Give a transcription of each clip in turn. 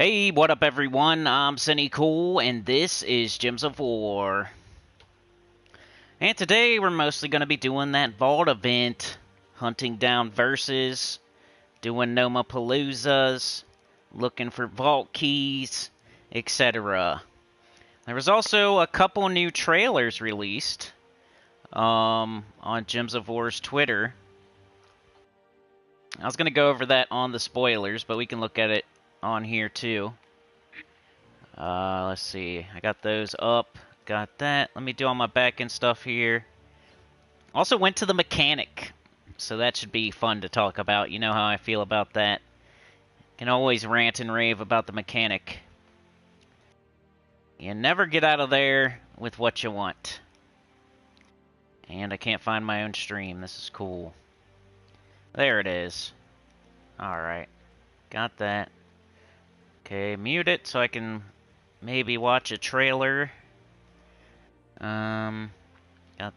Hey, what up everyone? I'm Sinnycool, and this is Gems of War. And today we're mostly going to be doing that vault event, hunting down verses, doing nomapaloozas, looking for vault keys, etc. There was also a couple new trailers released on Gems of War's Twitter. I was going to go over that on the spoilers, but we can look at it on here too. Let's see. I got those up. Got that. Let me do all my back-end stuff here. Also went to the mechanic, so that should be fun to talk about. You know how I feel about that. Can always rant and rave about the mechanic. You never get out of there with what you want. And I can't find my own stream. This is cool. There it is. Alright. Got that. Okay, mute it so I can maybe watch a trailer. Got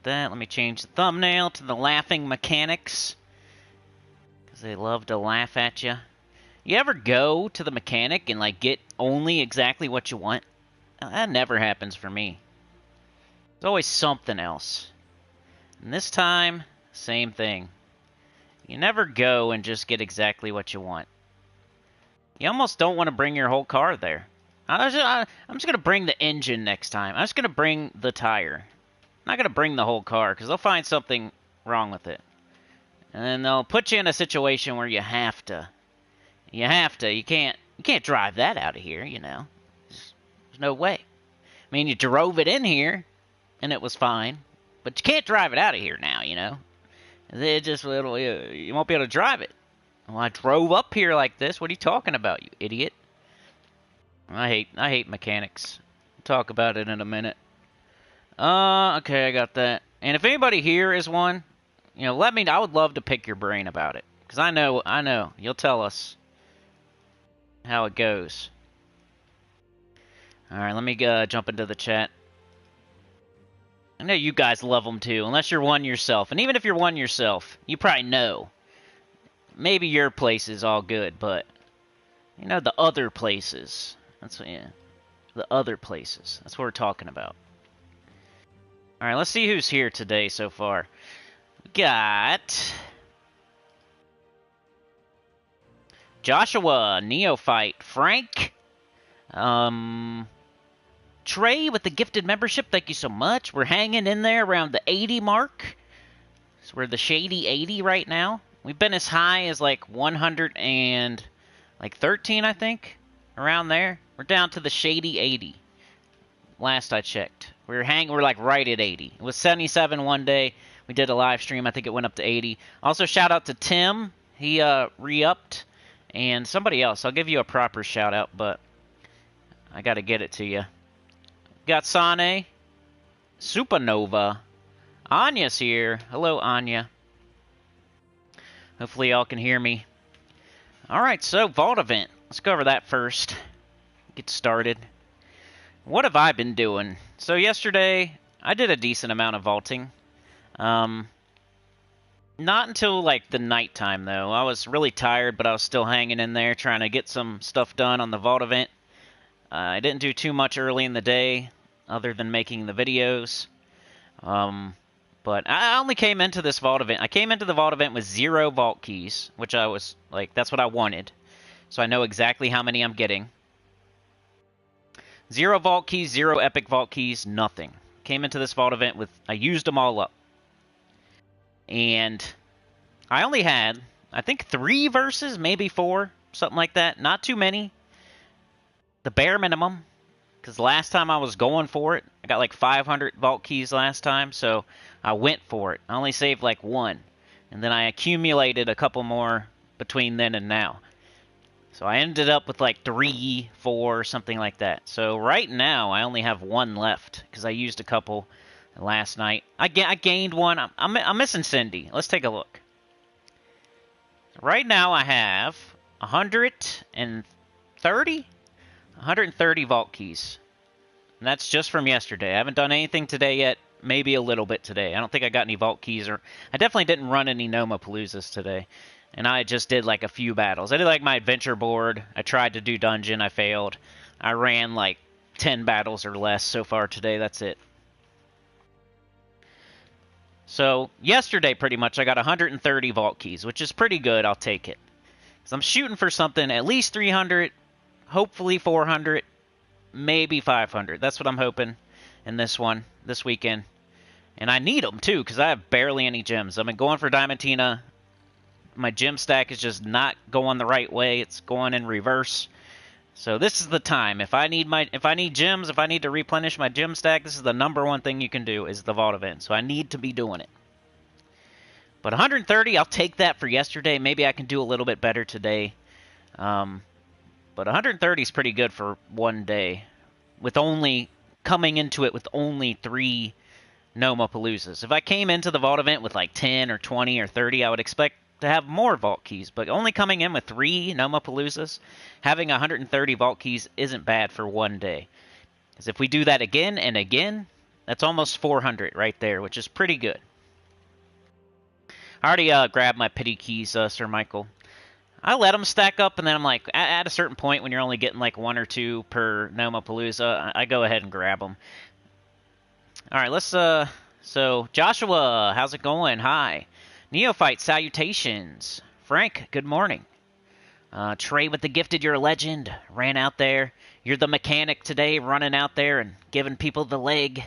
that. Let me change the thumbnail to the laughing mechanics, because they love to laugh at you. You ever go to the mechanic and like get only exactly what you want? That never happens for me. There's always something else. And this time, same thing. You never go and just get exactly what you want. You almost don't want to bring your whole car there. I'm just going to bring the engine next time. I'm just going to bring the tire. I'm not going to bring the whole car, because they'll find something wrong with it. And then they'll put you in a situation where you have to. You can't drive that out of here, you know. There's no way. I mean, you drove it in here, and it was fine. But you can't drive it out of here now, you know. You won't be able to drive it. Well, I drove up here like this. What are you talking about, you idiot? I hate mechanics. We'll talk about it in a minute. Okay, I got that. And if anybody here is one, you know, let me know. I would love to pick your brain about it, because I know. You'll tell us how it goes. All right, let me jump into the chat. I know you guys love them too, unless you're one yourself. And even if you're one yourself, you probably know. Maybe your place is all good, but you know, the other places. The other places. That's what we're talking about. All right, let's see who's here today so far. We got Joshua, Neophyte, Frank, Trey with the gifted membership. Thank you so much. We're hanging in there around the 80 mark. So we're the shady 80 right now. We've been as high as like 113, I think, around there. We're down to the shady 80. Last I checked, we're like right at 80. It was 77 one day. We did a live stream. I think it went up to 80. Also, shout out to Tim. He re-upped, and somebody else. I'll give you a proper shout out, but I got to get it to you. Got Sane, Supernova, Anya's here. Hello, Anya. Hopefully y'all can hear me. Alright, so vault event. Let's go over that first. Get started. What have I been doing? So yesterday, I did a decent amount of vaulting. Not until like the nighttime though. I was really tired, but I was still hanging in there trying to get some stuff done on the vault event. I didn't do too much early in the day, other than making the videos. But I only came into this vault event. I came into the vault event with 0 vault keys, which I was like, that's what I wanted. So I know exactly how many I'm getting. 0 vault keys, 0 epic vault keys, nothing. Came into this vault event with, I used them all up. And I only had, I think 3 verses, maybe 4, something like that. Not too many. The bare minimum. Because last time I was going for it, I got like 500 vault keys last time, so I went for it. I only saved like 1. And then I accumulated a couple more between then and now. So I ended up with like 3, 4, something like that. So right now, I only have 1 left, because I used a couple last night. I gained 1. I'm missing Cindy. Let's take a look. Right now, I have 130 vault keys. And that's just from yesterday. I haven't done anything today yet. Maybe a little bit today. I don't think I got any vault keys, or I definitely didn't run any nomapaloozas today. And I just did like a few battles. I did like my adventure board. I tried to do dungeon. I failed. I ran like 10 battles or less so far today. That's it. So yesterday, pretty much, I got 130 vault keys, which is pretty good. I'll take it. So I'm shooting for something at least 300, hopefully 400, maybe 500. That's what I'm hoping in this one, this weekend. And I need them, too, because I have barely any gems. I've been going for Diamantina. My gem stack is just not going the right way. It's going in reverse. So this is the time. If I need gems, if I need to replenish my gem stack, this is the number one thing you can do, is the vault event. So I need to be doing it. But 130, I'll take that for yesterday. Maybe I can do a little bit better today. But 130 is pretty good for one day, with only coming into it with only 3 nomapaloozas. If I came into the vault event with like 10 or 20 or 30, I would expect to have more vault keys. But only coming in with 3 nomapaloozas, having 130 vault keys isn't bad for one day. Because if we do that again and again, that's almost 400 right there, which is pretty good. I already grabbed my pity keys, Sir Michael. I let them stack up, and then I'm like, at a certain point when you're only getting like 1 or 2 per nomapalooza, I go ahead and grab them. All right, let's, so Joshua, how's it going? Hi. Neophyte, salutations. Frank, good morning. Trey with the gifted, you're a legend. Ran out there. You're the mechanic today, running out there and giving people the leg.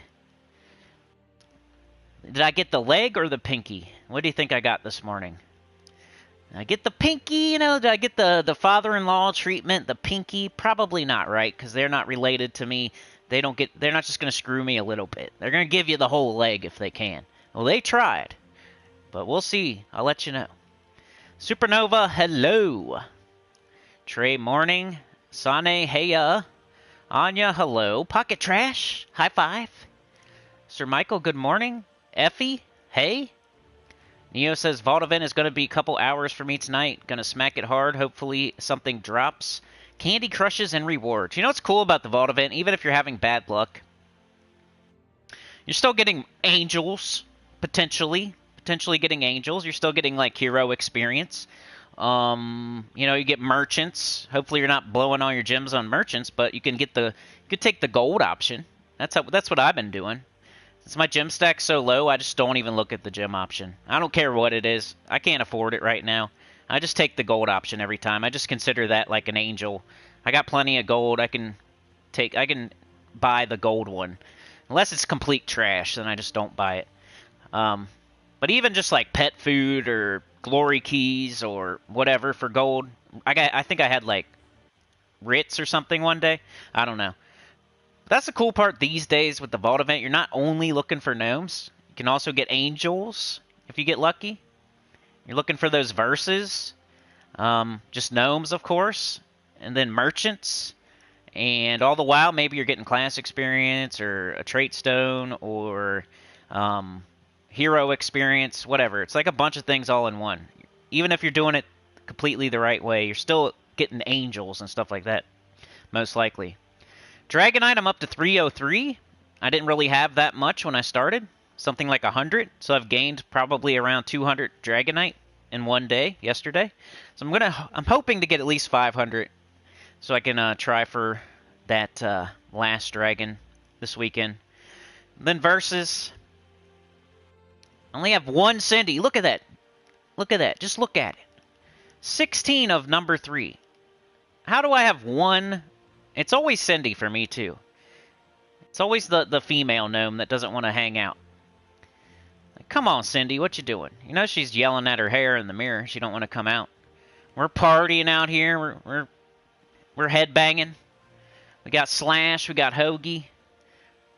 Did I get the leg or the pinky? What do you think I got this morning? Did I get the pinky, you know? Did I get the father-in-law treatment, the pinky? Probably not, right? Because they're not related to me. They're not just going to screw me a little bit. They're going to give you the whole leg if they can. Well, they tried. But we'll see. I'll let you know. Supernova, hello. Trey, morning. Sane, heya. Anya, hello. Pocket Trash, high five. Sir Michael, good morning. Effie, hey. Neo says, Vault event is going to be a couple hours for me tonight. Going to smack it hard. Hopefully something drops. Candy Crushes and rewards. You know what's cool about the Vault event? Even if you're having bad luck, you're still getting angels, potentially getting angels. You're still getting, like, hero experience. You know, you get merchants. Hopefully you're not blowing all your gems on merchants, but you can take the gold option. That's what I've been doing. Since my gem stack's so low, I just don't even look at the gem option. I don't care what it is. I can't afford it right now. I just take the gold option every time. I just consider that like an angel. I got plenty of gold. I can buy the gold one. Unless it's complete trash, then I just don't buy it. But even just like pet food or glory keys or whatever for gold, I think I had like Ritz or something one day. I don't know. But that's the cool part these days with the Vault event. You're not only looking for gnomes. You can also get angels if you get lucky. You're looking for those verses. Just gnomes, of course. And then merchants. And all the while, maybe you're getting class experience or a trait stone or hero experience, whatever. It's like a bunch of things all in one. Even if you're doing it completely the right way, you're still getting angels and stuff like that, most likely. Dragonite, I'm up to 303. I didn't really have that much when I started. Something like 100. So I've gained probably around 200 Dragonite in one day, yesterday. So I'm hoping to get at least 500 so I can try for that last dragon this weekend. Then versus, I only have one Cindy. Look at that. Look at that. Just look at it. 16 of number 3. How do I have one? It's always Cindy for me, too. It's always the female gnome that doesn't want to hang out. Like, come on, Cindy, what you doing? You know she's yelling at her hair in the mirror. She don't want to come out. We're partying out here. We're headbanging. We got Slash. We got Hoagie.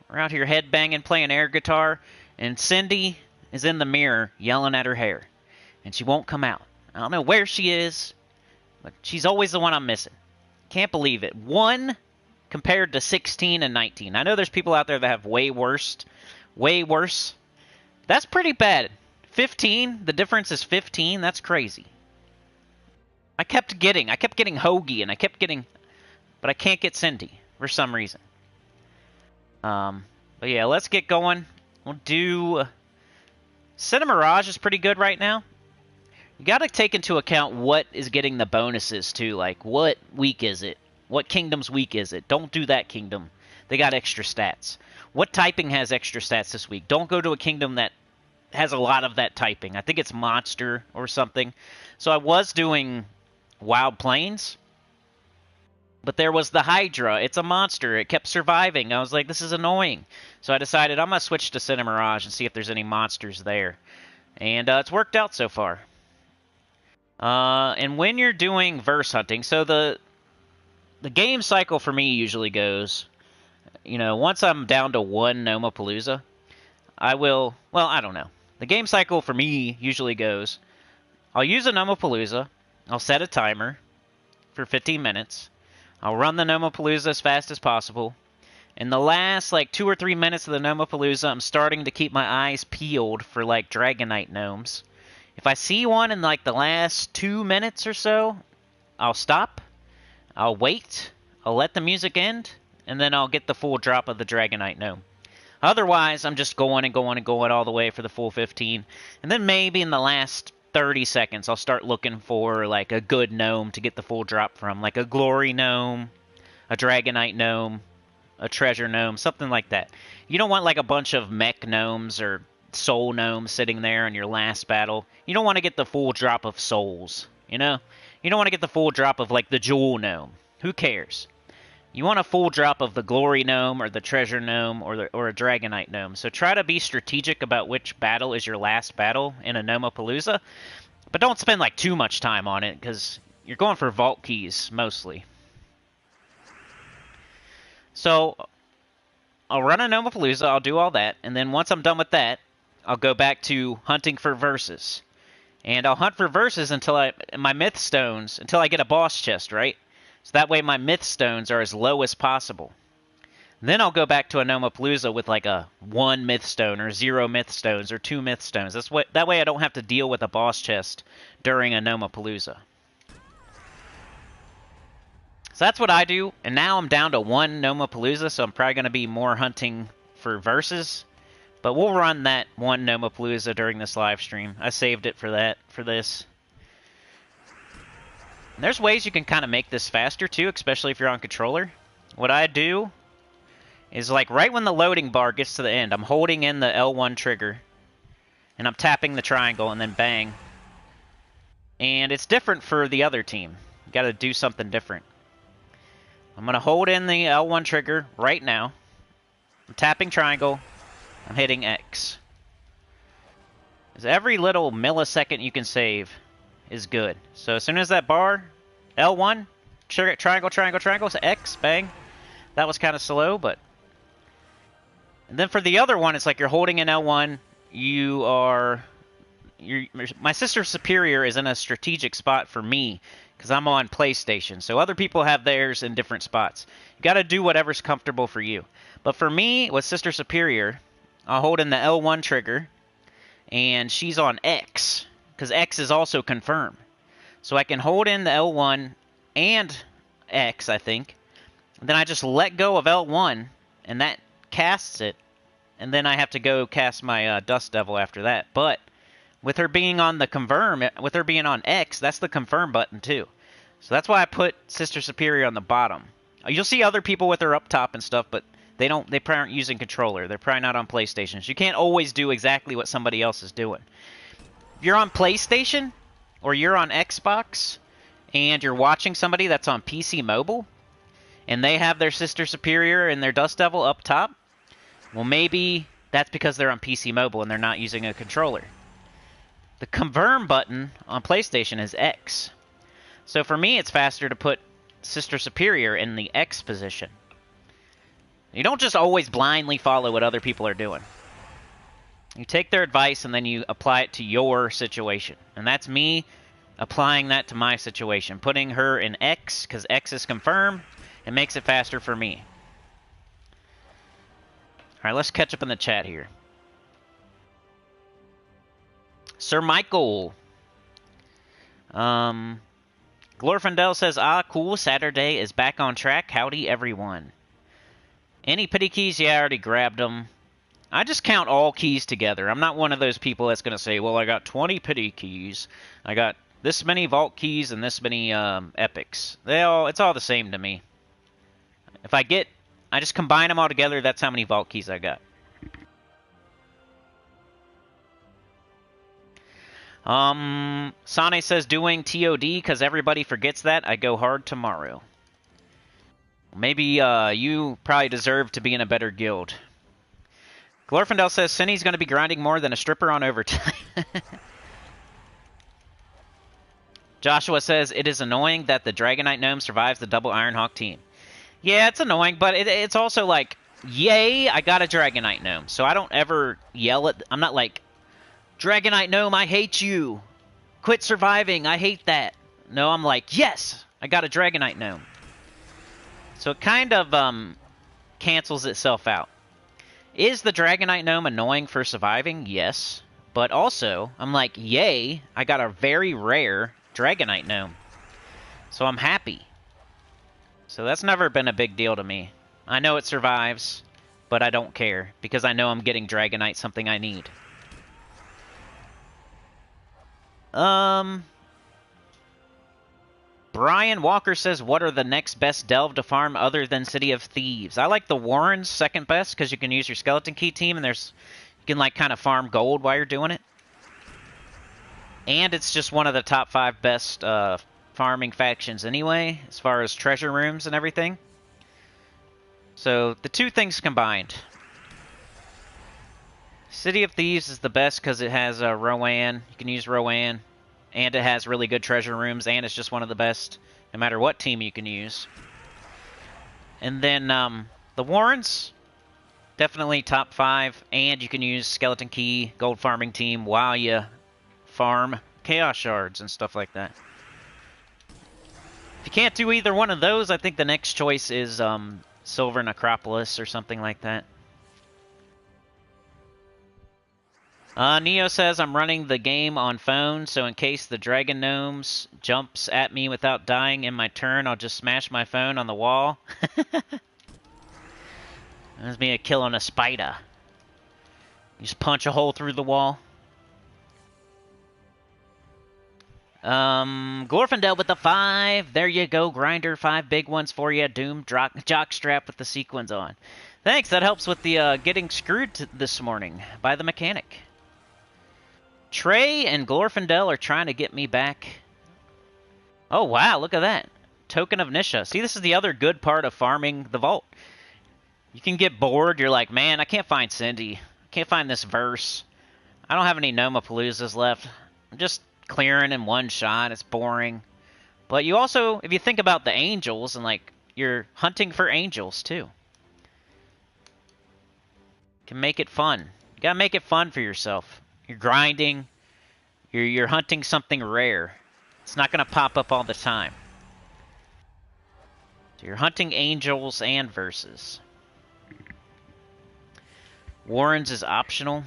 We're out here headbanging, playing air guitar. And Cindy is in the mirror yelling at her hair. And she won't come out. I don't know where she is, but she's always the one I'm missing. Can't believe it. 1 compared to 16 and 19. I know there's people out there that have way worse. Way worse. That's pretty bad. 15. The difference is 15. That's crazy. I kept getting Hoagie, and but I can't get Cindy for some reason. But yeah, let's get going. We'll do Cinema Mirage is pretty good right now. You got to take into account what is getting the bonuses, too. Like, what week is it? What kingdom's week is it? Don't do that kingdom. They got extra stats. What typing has extra stats this week? Don't go to a kingdom that has a lot of that typing. I think it's monster or something. So I was doing Wild Plains, but there was the Hydra. It's a monster. It kept surviving. I was like, this is annoying. So I decided I'm going to switch to Cinemirage and see if there's any monsters there. And it's worked out so far. And when you're doing verse hunting, so the game cycle for me usually goes, you know, once I'm down to one nomapalooza, I will, well, I don't know. The game cycle for me usually goes, I'll use a nomapalooza, I'll set a timer for 15 minutes, I'll run the nomapalooza as fast as possible. In the last, like, 2 or 3 minutes of the nomapalooza, I'm starting to keep my eyes peeled for, like, Dragonite gnomes. If I see one in, like, the last 2 minutes or so, I'll stop, I'll wait, I'll let the music end, and then I'll get the full drop of the Dragonite gnome. Otherwise, I'm just going and going and going all the way for the full 15. And then maybe in the last 30 seconds, I'll start looking for, like, a good gnome to get the full drop from. Like a Glory gnome, a Dragonite gnome, a Treasure gnome, something like that. You don't want, like, a bunch of mech gnomes or soul gnomes sitting there in your last battle. You don't want to get the full drop of souls, you know? You don't want to get the full drop of, like, the Jewel gnome. Who cares? You want a full drop of the Glory gnome or the Treasure gnome or a Dragonite gnome. So try to be strategic about which battle is your last battle in a nomapalooza. But don't spend like too much time on it because you're going for vault keys mostly. So I'll run a nomapalooza, I'll do all that. And then once I'm done with that, I'll go back to hunting for verses. And I'll hunt for verses until my myth stones, until I get a boss chest, right? So that way my myth stones are as low as possible. Then I'll go back to a nomapalooza with like a 1 myth stone or 0 myth stones or 2 myth stones. That way I don't have to deal with a boss chest during a nomapalooza. So that's what I do. And now I'm down to 1 nomapalooza, so I'm probably going to be more hunting for verses. But we'll run that 1 nomapalooza during this live stream. I saved it for this. And there's ways you can kind of make this faster too, especially if you're on controller. What I do is like right when the loading bar gets to the end, I'm holding in the L1 trigger and I'm tapping the triangle and then bang. And it's different for the other team. You got to do something different. I'm going to hold in the L1 trigger right now. I'm tapping triangle. I'm hitting X. Because every little millisecond you can save is good. So as soon as that bar, L1, triangle, triangle, triangle, so X, bang. That was kind of slow, but... And then for the other one, it's like you're holding in L1, my Sister Superior is in a strategic spot for me, because I'm on PlayStation, so other people have theirs in different spots. You gotta do whatever's comfortable for you. But for me, with Sister Superior, I'll hold in the L1 trigger, and she's on X, because X is also confirm. So I can hold in the L1 and X, I think. And then I just let go of L1, and that casts it. And then I have to go cast my Dust Devil after that. But with her being on the confirm, with her being on X, that's the confirm button too. So that's why I put Sister Superior on the bottom. You'll see other people with her up top and stuff, but they probably aren't using controller. They're probably not on PlayStation. So you can't always do exactly what somebody else is doing. If you're on PlayStation or you're on Xbox and you're watching somebody that's on PC mobile and they have their Sister Superior and their Dust Devil up top, well, maybe that's because they're on PC mobile and they're not using a controller. The confirm button on PlayStation is X. So for me, it's faster to put Sister Superior in the X position. You don't just always blindly follow what other people are doing. You take their advice and then you apply it to your situation. And that's me applying that to my situation. Putting her in X, because X is confirmed. It makes it faster for me. Alright, let's catch up in the chat here. Sir Michael. Glorfindel says, cool, Saturday is back on track. Howdy, everyone. Any pity keys? Yeah, I already grabbed them. I just count all keys together. I'm not one of those people that's going to say, well, I got 20 pity keys. I got this many vault keys and this many epics. It's all the same to me. If I just combine them all together, that's how many vault keys I got. Sane says doing TOD because everybody forgets that. I go hard tomorrow. Maybe you probably deserve to be in a better guild. Glorfindel says Cinny's going to be grinding more than a stripper on overtime. Joshua says it is annoying that the Dragonite Gnome survives the double Ironhawk team. Yeah, it's annoying, but it's also like, yay, I got a Dragonite Gnome. So I don't ever yell at... I'm not like, Dragonite Gnome, I hate you. Quit surviving, I hate that. No, I'm like, yes, I got a Dragonite Gnome. So it kind of cancels itself out. Is the Dragonite Gnome annoying for surviving? Yes. But also, I'm like, yay, I got a very rare Dragonite Gnome. So I'm happy. So that's never been a big deal to me. I know it survives, but I don't care, because I know I'm getting Dragonite, something I need. Brian Walker says, what are the next best delve to farm other than City of Thieves? I like the Warrens second best because you can use your Skeleton Key team and you can like kind of farm gold while you're doing it. And it's just one of the top 5 best farming factions anyway, as far as treasure rooms and everything. So the two things combined. City of Thieves is the best because it has Rowan. You can use Rowan. And it has really good treasure rooms, and it's just one of the best, no matter what team you can use. And then the Warrens, definitely top 5, and you can use Skeleton Key, Gold Farming Team, while you farm Chaos Shards and stuff like that. If you can't do either one of those, I think the next choice is Silver Necropolis or something like that. Neo says, I'm running the game on phone, so in case the Dragon Gnomes jumps at me without dying in my turn, I'll just smash my phone on the wall. That's me killing a spider. You just punch a hole through the wall. Glorfindel with the 5. There you go, Grinder. 5 big ones for you. Doom Jockstrap with the sequins on. Thanks, that helps with the getting screwed this morning by the mechanic. Trey and Glorfindel are trying to get me back. Oh, wow, look at that. Token of Nisha. See, this is the other good part of farming the vault. You can get bored. You're like, man, I can't find Cindy. I can't find this verse. I don't have any nomapaloozas left. I'm just clearing in one shot. It's boring. But you also, if you think about the angels, and like, you're hunting for angels, too. You can make it fun. You gotta make it fun for yourself. You're grinding. You're hunting something rare. It's not going to pop up all the time. So you're hunting angels and verses. Warrens is optional.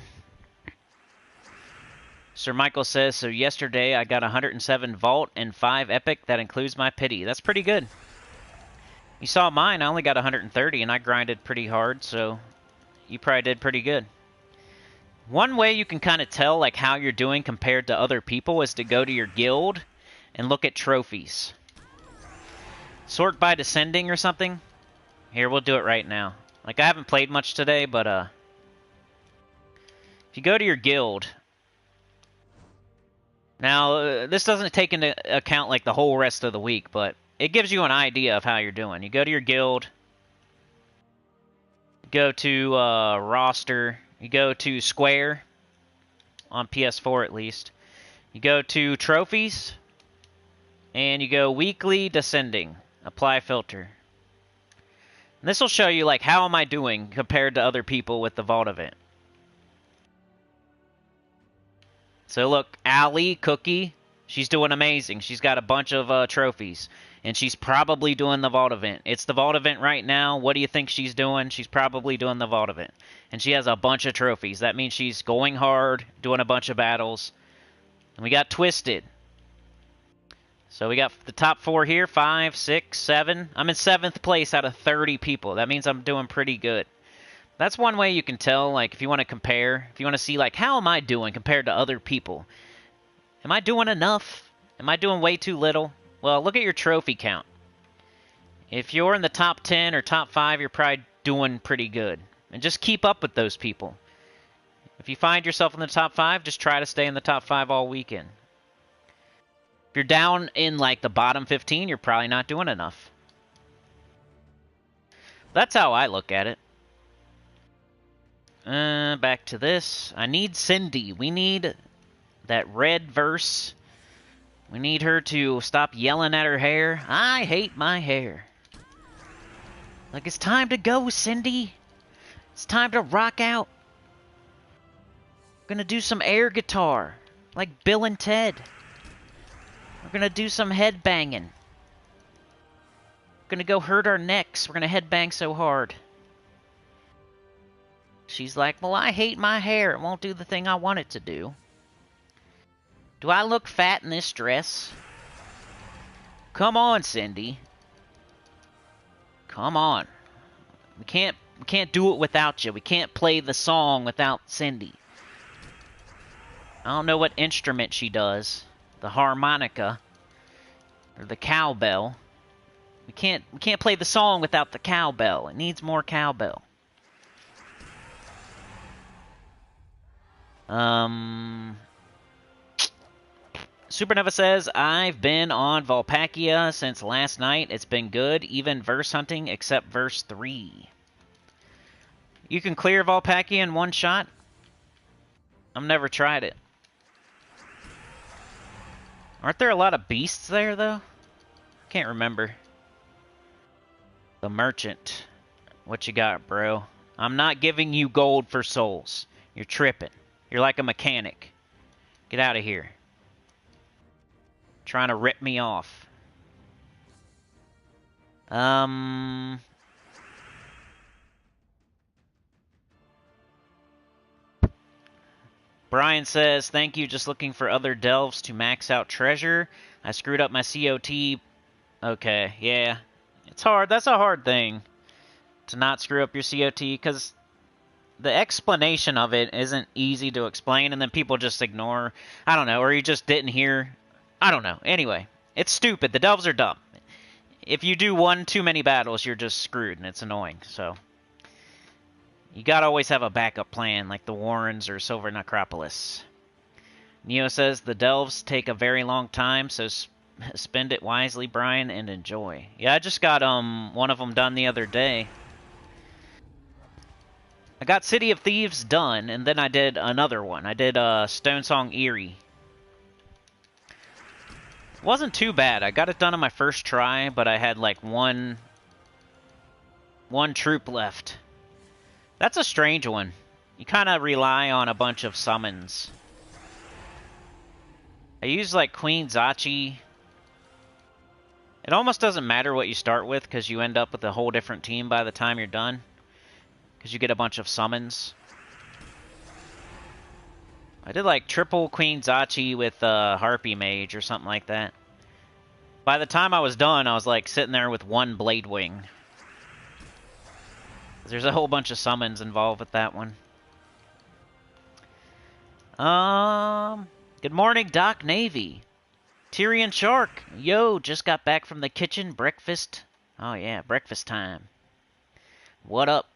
Sir Michael says, so yesterday I got 107 vault and 5 epic. That includes my pity. That's pretty good. You saw mine. I only got 130 and I grinded pretty hard, so you probably did pretty good. One way you can kind of tell like how you're doing compared to other people is to go to your guild and look at trophies. Sort by descending or something. Here, we'll do it right now. Like, I haven't played much today, but if you go to your guild. Now, this doesn't take into account like the whole rest of the week, but it gives you an idea of how you're doing. You go to your guild. Go to roster. You go to Square, on PS4 at least. You go to Trophies, and you go Weekly Descending. Apply Filter. And this will show you, like, how am I doing compared to other people with the Vault event. So look, Allie, Cookie, she's doing amazing. She's got a bunch of trophies. And she's probably doing the Vault event. It's the Vault event right now. What do you think she's doing? She's probably doing the Vault event. And she has a bunch of trophies. That means she's going hard, doing a bunch of battles. And we got Twisted. So we got the top 4 here. 5, 6, 7. I'm in 7th place out of 30 people. That means I'm doing pretty good. That's one way you can tell, like, if you want to compare, if you want to see, like, how am I doing compared to other people? Am I doing enough? Am I doing way too little? Well, look at your trophy count. If you're in the top 10 or top 5, you're probably doing pretty good. And just keep up with those people. If you find yourself in the top 5, just try to stay in the top 5 all weekend. If you're down in, like, the bottom 15, you're probably not doing enough. That's how I look at it. Back to this. I need Cindy. We need that red verse. We need her to stop yelling at her hair. I hate my hair. Like, it's time to go, Cindy. It's time to rock out. We're gonna do some air guitar. Like Bill and Ted. We're gonna do some head banging. We're gonna go hurt our necks. We're gonna head bang so hard. She's like, well, I hate my hair. It won't do the thing I want it to do. Do I look fat in this dress? Come on, Cindy. Come on. We can't do it without you. We can't play the song without Cindy. I don't know what instrument she does. The harmonica or the cowbell. We can't play the song without the cowbell. It needs more cowbell. Supernova says, I've been on Volpakia since last night. It's been good, even verse hunting, except verse 3. You can clear Volpakia in one shot? I've never tried it. Aren't there a lot of beasts there, though? Can't remember. The Merchant. What you got, bro? I'm not giving you gold for souls. You're tripping. You're like a mechanic. Get out of here. Trying to rip me off. Brian says, thank you, just looking for other delves to max out treasure. I screwed up my COT. Okay, yeah. It's hard. That's a hard thing. To not screw up your COT, because the explanation of it isn't easy to explain, and then people just ignore. I don't know, or you just didn't hear. I don't know. Anyway, it's stupid. The delves are dumb. If you do one too many battles, you're just screwed, and it's annoying. So you gotta always have a backup plan, like the Warrens or Silver Necropolis. Neo says the delves take a very long time, so spend it wisely, Brian, and enjoy. Yeah, I just got one of them done the other day. I got City of Thieves done, and then I did another one. I did Stone Song Eerie. It wasn't too bad. I got it done on my first try, but I had like one troop left. That's a strange one. You kind of rely on a bunch of summons. I use like Queen Zachi. It almost doesn't matter what you start with, because you end up with a whole different team by the time you're done. Because you get a bunch of summons. I did like triple Queen Zachi with Harpy Mage or something like that. By the time I was done, I was like sitting there with one Blade Wing. There's a whole bunch of summons involved with that one. Good morning, Doc Navy. Tyrion Shark. Yo, just got back from the kitchen. Breakfast. Oh yeah, breakfast time. What up?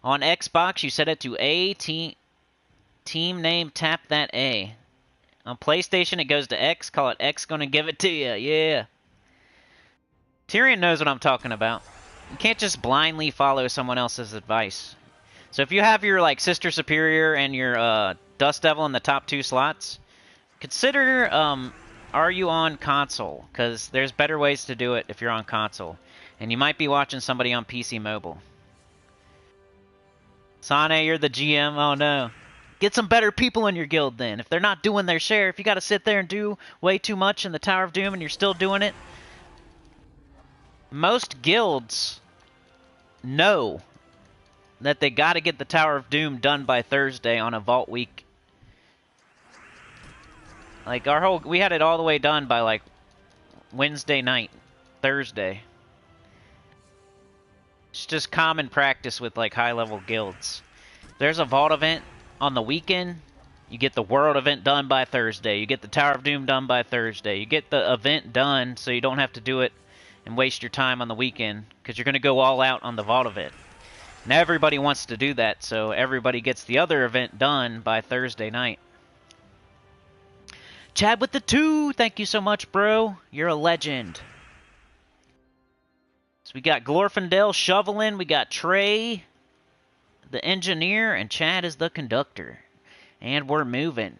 On Xbox, you set it to A. Team name, tap that A. On PlayStation, it goes to X. Call it X, gonna give it to you. Yeah. Tyrion knows what I'm talking about. You can't just blindly follow someone else's advice. So if you have your like Sister Superior and your Dust Devil in the top 2 slots, consider are you on console? Because there's better ways to do it if you're on console. And you might be watching somebody on PC Mobile. Sane, you're the GM. Oh no. Get some better people in your guild then. If they're not doing their share, if you got to sit there and do way too much in the Tower of Doom and you're still doing it, most guilds know that they got to get the Tower of Doom done by Thursday on a vault week. Like we had it all the way done by like Wednesday night, Thursday. It's just common practice with like high-level guilds. There's a vault event on the weekend. You get the world event done by Thursday. You get the Tower of Doom done by Thursday. You get the event done so you don't have to do it and waste your time on the weekend because you're going to go all out on the vault event. Now everybody wants to do that, so everybody gets the other event done by Thursday night. Chad with the 2, thank you so much, bro. You're a legend. So we got Glorfindel shoveling, we got Trey, the engineer, and Chad is the conductor. And we're moving.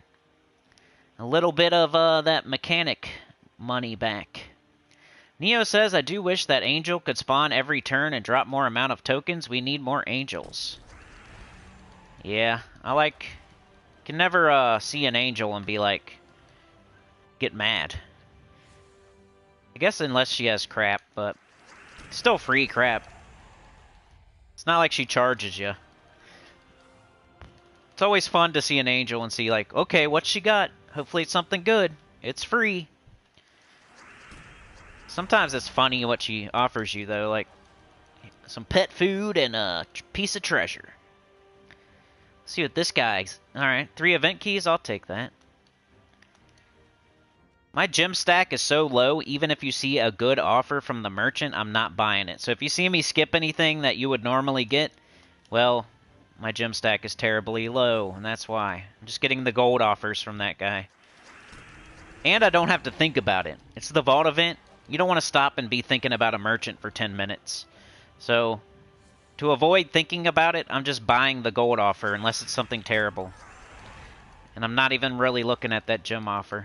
A little bit of that mechanic money back. Neo says, I do wish that angel could spawn every turn and drop more amount of tokens. We need more angels. Yeah, can never see an angel and be like, get mad. I guess unless she has crap, but still free crap. It's not like she charges you. It's always fun to see an angel and see like, okay, what she got? Hopefully it's something good. It's free. Sometimes it's funny what she offers you, though, like some pet food and a piece of treasure. Let's see what this guy's... Alright, 3 event keys, I'll take that. My gem stack is so low, even if you see a good offer from the merchant, I'm not buying it. So if you see me skip anything that you would normally get, well, my gem stack is terribly low, and that's why. I'm just getting the gold offers from that guy. And I don't have to think about it. It's the vault event. You don't want to stop and be thinking about a merchant for 10 minutes. So, to avoid thinking about it, I'm just buying the gold offer unless it's something terrible. And I'm not even really looking at that gem offer.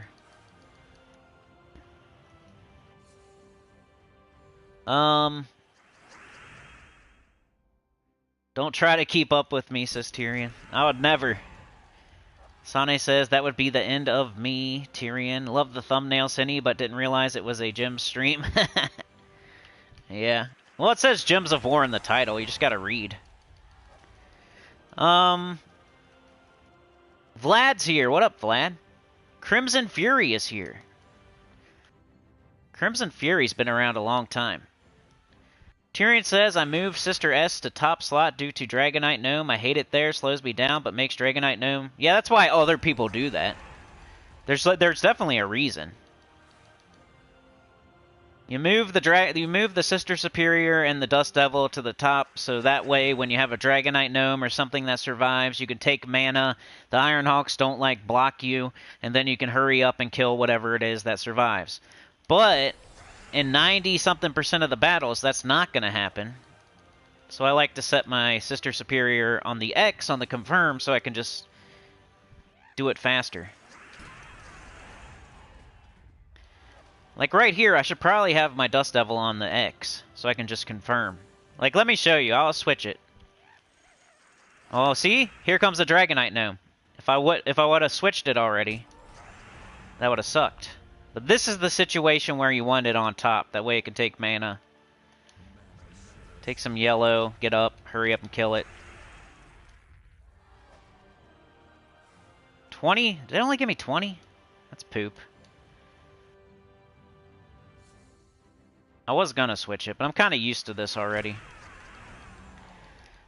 Don't try to keep up with me, says Tyrion. I would never. Sane says, that would be the end of me, Tyrion. Love the thumbnail, Cinny, but didn't realize it was a gem stream. Yeah. Well, it says Gems of War in the title. You just gotta read. Vlad's here. What up, Vlad? Crimson Fury is here. Crimson Fury's been around a long time. Tyrion says, I moved Sister S to top slot due to Dragonite Gnome. I hate it there, slows me down, but makes Dragonite Gnome... Yeah, that's why other people do that. There's definitely a reason. You move the Sister Superior and the Dust Devil to the top, so that way when you have a Dragonite Gnome or something that survives, you can take mana, the Ironhawks don't, like, block you, and then you can hurry up and kill whatever it is that survives. But... in 90-something% of the battles, that's not going to happen. So I like to set my Sister Superior on the X, on the confirm, so I can just do it faster. Like right here, I should probably have my Dust Devil on the X, so I can just confirm. Like, let me show you. I'll switch it. Oh, see? Here comes the Dragonite Gnome. If I would have switched it already, that would have sucked. But this is the situation where you want it on top. That way it can take mana. Take some yellow, get up, hurry up and kill it. 20? Did it only give me 20? That's poop. I was gonna switch it, but I'm kind of used to this already.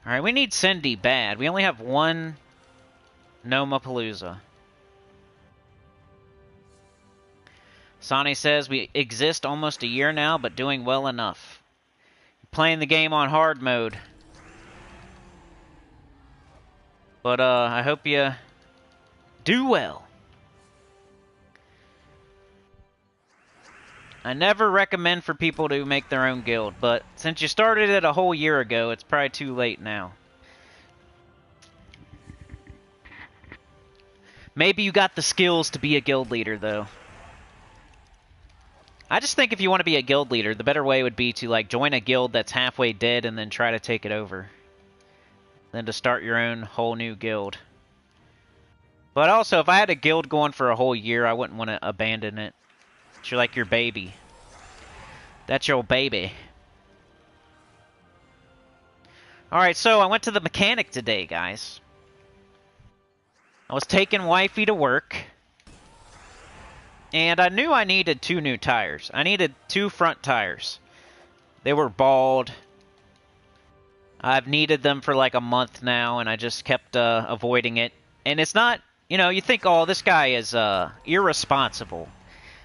Alright, we need Cindy bad. We only have one nomapalooza. Sane says, we exist almost a year now, but doing well enough. Playing the game on hard mode. But, I hope you do well. I never recommend for people to make their own guild, but since you started it a whole year ago, it's probably too late now. Maybe you got the skills to be a guild leader, though. I just think if you want to be a guild leader, the better way would be to like join a guild that's halfway dead and then try to take it over. Than to start your own whole new guild. But also, if I had a guild going for a whole year, I wouldn't want to abandon it. It's like your baby. That's your baby. Alright, so I went to the mechanic today, guys. I was taking wifey to work. And I knew I needed 2 new tires. I needed 2 front tires. They were bald. I've needed them for like a month now, and I just kept avoiding it. And it's not, you know, you think, oh, this guy is irresponsible.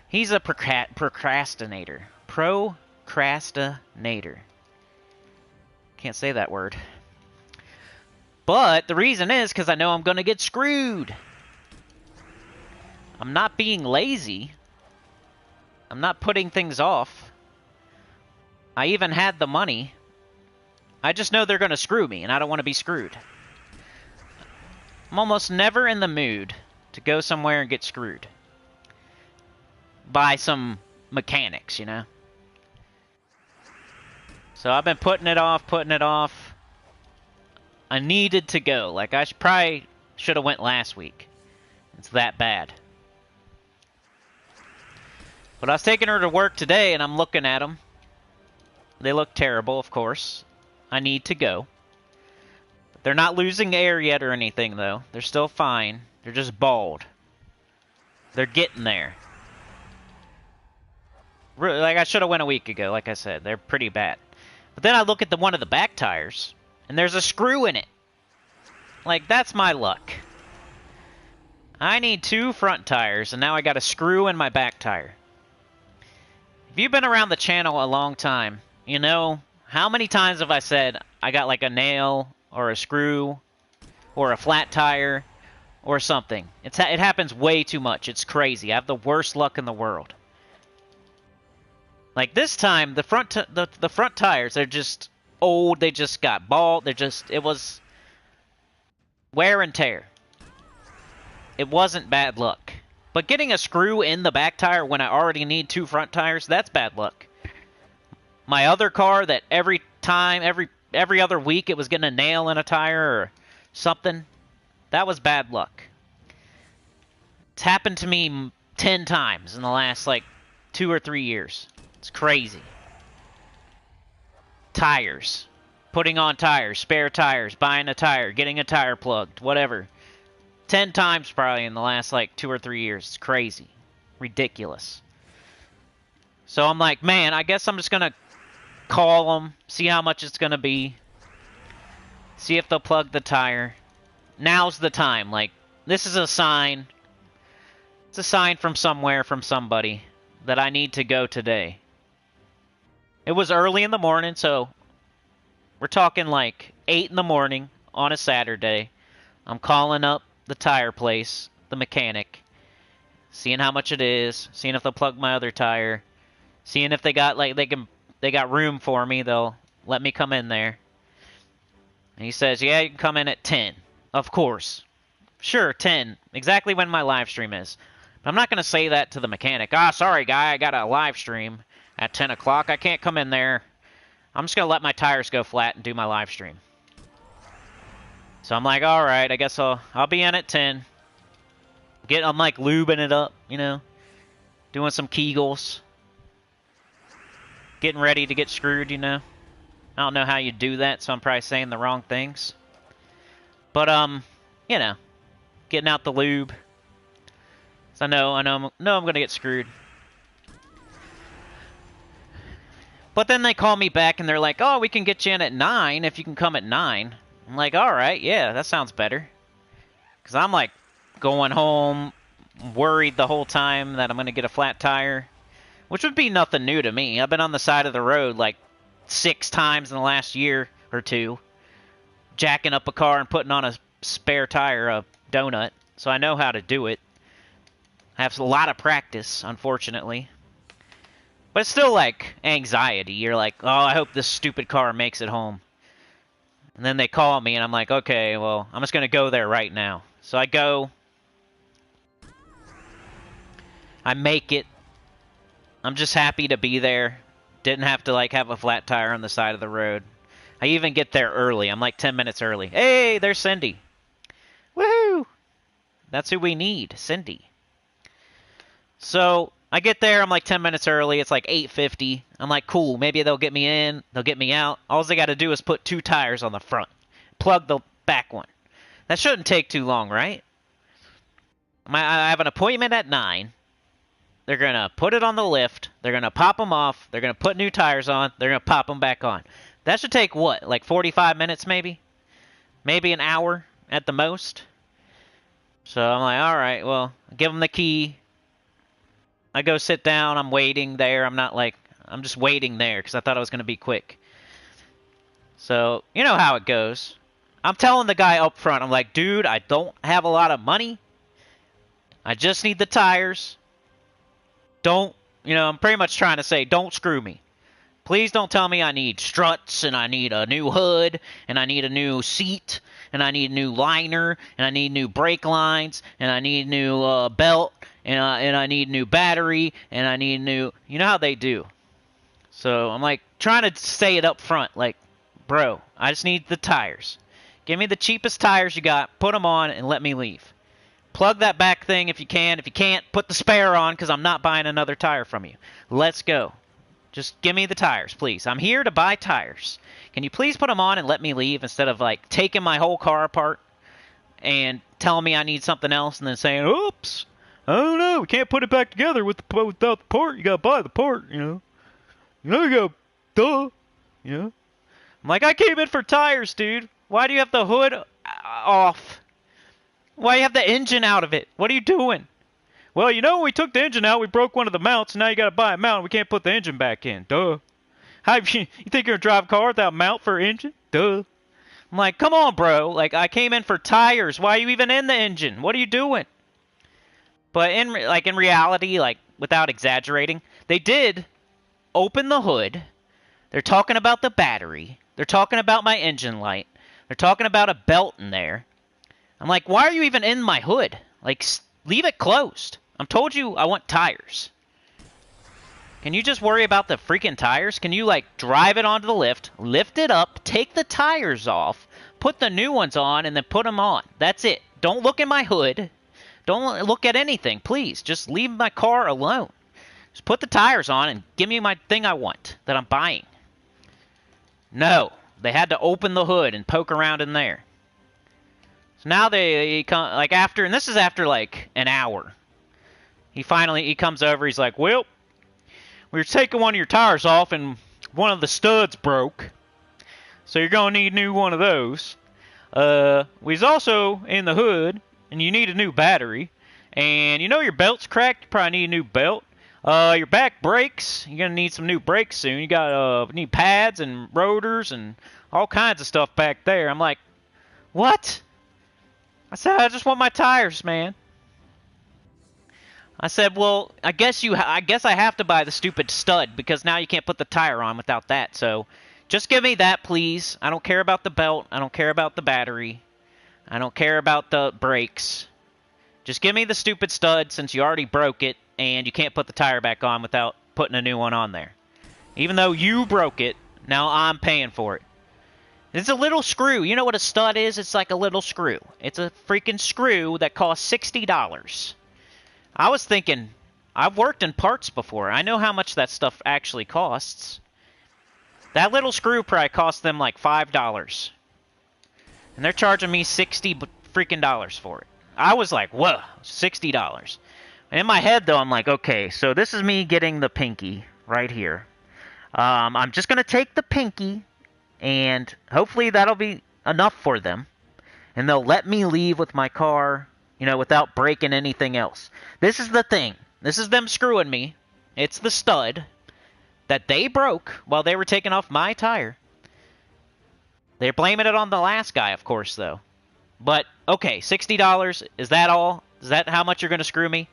He's a procrastinator. Procrastinator. Can't say that word. But the reason is because I know I'm going to get screwed. I'm not being lazy. I'm not putting things off. I even had the money. I just know they're going to screw me, and I don't want to be screwed. I'm almost never in the mood to go somewhere and get screwed by some mechanics, you know? So I've been putting it off. I needed to go. Like, I probably should have went last week. It's that bad. But I was taking her to work today, and I'm looking at them. They look terrible, of course. I need to go. They're not losing air yet or anything, though. They're still fine. They're just bald. They're getting there. Really, like, I should have went a week ago, like I said. They're pretty bad. But then I look at one of the back tires, and there's a screw in it. Like, that's my luck. I need 2 front tires, and now I got a screw in my back tire. If you've been around the channel a long time, you know how many times have I said I got like a nail or a screw or a flat tire or something. It happens way too much. It's crazy. I have the worst luck in the world. Like this time, the front tires, they're just old. They just got bald. It was wear and tear. It wasn't bad luck. But getting a screw in the back tire when I already need 2 front tires, that's bad luck. My other car that every other week it was getting a nail in a tire or something, that was bad luck. It's happened to me 10 times in the last like 2 or 3 years. It's crazy. Tires. Putting on tires, spare tires, buying a tire, getting a tire plugged, whatever. 10 times probably in the last like 2 or 3 years. It's crazy. Ridiculous. So I'm like, man, I guess I'm just going to call them, see how much it's going to be, see if they'll plug the tire. Now's the time. Like, this is a sign. It's a sign from somewhere, from somebody, that I need to go today. It was early in the morning, so we're talking like 8 in the morning on a Saturday. I'm calling up the tire place, the mechanic, seeing how much it is, seeing if they'll plug my other tire, seeing if they got like they got room for me, they'll let me come in there. And he says, yeah, you can come in at 10. Of course. Sure, 10. Exactly when my live stream is. But I'm not going to say that to the mechanic. Ah, sorry, guy, I got a live stream at 10 o'clock. I can't come in there. I'm just going to let my tires go flat and do my live stream. So I'm like, all right, I guess I'll be in at 10. I'm like lubing it up, you know, doing some Kegels, getting ready to get screwed, you know. I don't know how you do that, so I'm probably saying the wrong things. But you know, getting out the lube. So I know I'm gonna get screwed. But then they call me back and they're like, oh, we can get you in at 9 if you can come at 9. I'm like, all right, yeah, that sounds better. Because I'm like going home, worried the whole time that I'm going to get a flat tire, which would be nothing new to me. I've been on the side of the road like 6 times in the last year or 2, jacking up a car and putting on a spare tire, a donut, so I know how to do it. I have a lot of practice, unfortunately. But it's still like anxiety. You're like, oh, I hope this stupid car makes it home. And then they call me, and I'm like, okay, well, I'm just going to go there right now. So I go. I make it. I'm just happy to be there. Didn't have to, like, have a flat tire on the side of the road. I even get there early. I'm like 10 minutes early. Hey, there's Cindy. Woohoo! That's who we need, Cindy. So I get there. I'm like 10 minutes early. It's like 8:50. I'm like, cool. Maybe they'll get me in. They'll get me out. All they got to do is put 2 tires on the front. Plug the back one. That shouldn't take too long, right? I have an appointment at 9. They're going to put it on the lift. They're going to pop them off. They're going to put new tires on. They're going to pop them back on. That should take, what, like 45 minutes maybe? Maybe an hour at the most. So I'm like, all right, well, give him the key. I go sit down. I'm waiting there. I'm just waiting there because I thought it was going to be quick. So, you know how it goes. I'm telling the guy up front, I'm like, dude, I don't have a lot of money. I just need the tires. I'm pretty much trying to say, don't screw me. Please don't tell me I need struts, and I need a new hood, and I need a new seat, and I need a new liner, and I need new brake lines, and I need a new belt, and I need a new battery, and I need new... You know how they do. So I'm like trying to say it up front, like, bro, I just need the tires. Give me the cheapest tires you got, put them on, and let me leave. Plug that back thing if you can. If you can't, put the spare on, because I'm not buying another tire from you. Let's go. Just give me the tires, please. I'm here to buy tires. Can you please put them on and let me leave instead of, like, taking my whole car apart and telling me I need something else and then saying, oops, I don't know, we can't put it back together without the part. You gotta buy the part, you know. You gotta, duh, you know. I'm like, I came in for tires, dude. Why do you have the hood off? Why do you have the engine out of it? What are you doing? Well, you know, when we took the engine out, we broke one of the mounts, and now you got to buy a mount. We can't put the engine back in. Duh. You think you're going to drive a car without a mount for an engine? Duh. I'm like, come on, bro. Like, I came in for tires. Why are you even in the engine? What are you doing? But in reality, like, without exaggerating, they did open the hood. They're talking about the battery. They're talking about my engine light. They're talking about a belt in there. I'm like, why are you even in my hood? Like, leave it closed. I told you I want tires. Can you just worry about the freaking tires? Can you, like, drive it onto the lift it up, take the tires off, put the new ones on, and then put them on? That's it. Don't look in my hood. Don't look at anything, please. Just leave my car alone. Just put the tires on and give me my thing I want that I'm buying. No. They had to open the hood and poke around in there. So now they come, like, after, and this is after, like, an hour. He comes over, he's like, well, we were taking one of your tires off, and one of the studs broke. So you're going to need a new one of those. We was also in the hood, and you need a new battery. And you know your belt's cracked, you probably need a new belt. Your back brakes, you're going to need some new brakes soon. You got need pads and rotors and all kinds of stuff back there. I'm like, what? I said, I just want my tires, man. I said, well, I guess I have to buy the stupid stud because now you can't put the tire on without that. So just give me that, please. I don't care about the belt. I don't care about the battery. I don't care about the brakes. Just give me the stupid stud since you already broke it and you can't put the tire back on without putting a new one on there. Even though you broke it, now I'm paying for it. It's a little screw. You know what a stud is? It's like a little screw. It's a freaking screw that costs $60. I was thinking, I've worked in parts before. I know how much that stuff actually costs. That little screw probably cost them like $5. And they're charging me $60 freaking dollars for it. I was like, whoa, $60. And in my head, though, I'm like, okay, so this is me getting the pinky right here. I'm just going to take the pinky, and hopefully that'll be enough for them. And they'll let me leave with my car, you know, without breaking anything else. This is the thing. This is them screwing me. It's the stud that they broke while they were taking off my tire. They're blaming it on the last guy, of course, though. But, okay, $60, is that all? Is that how much you're going to screw me?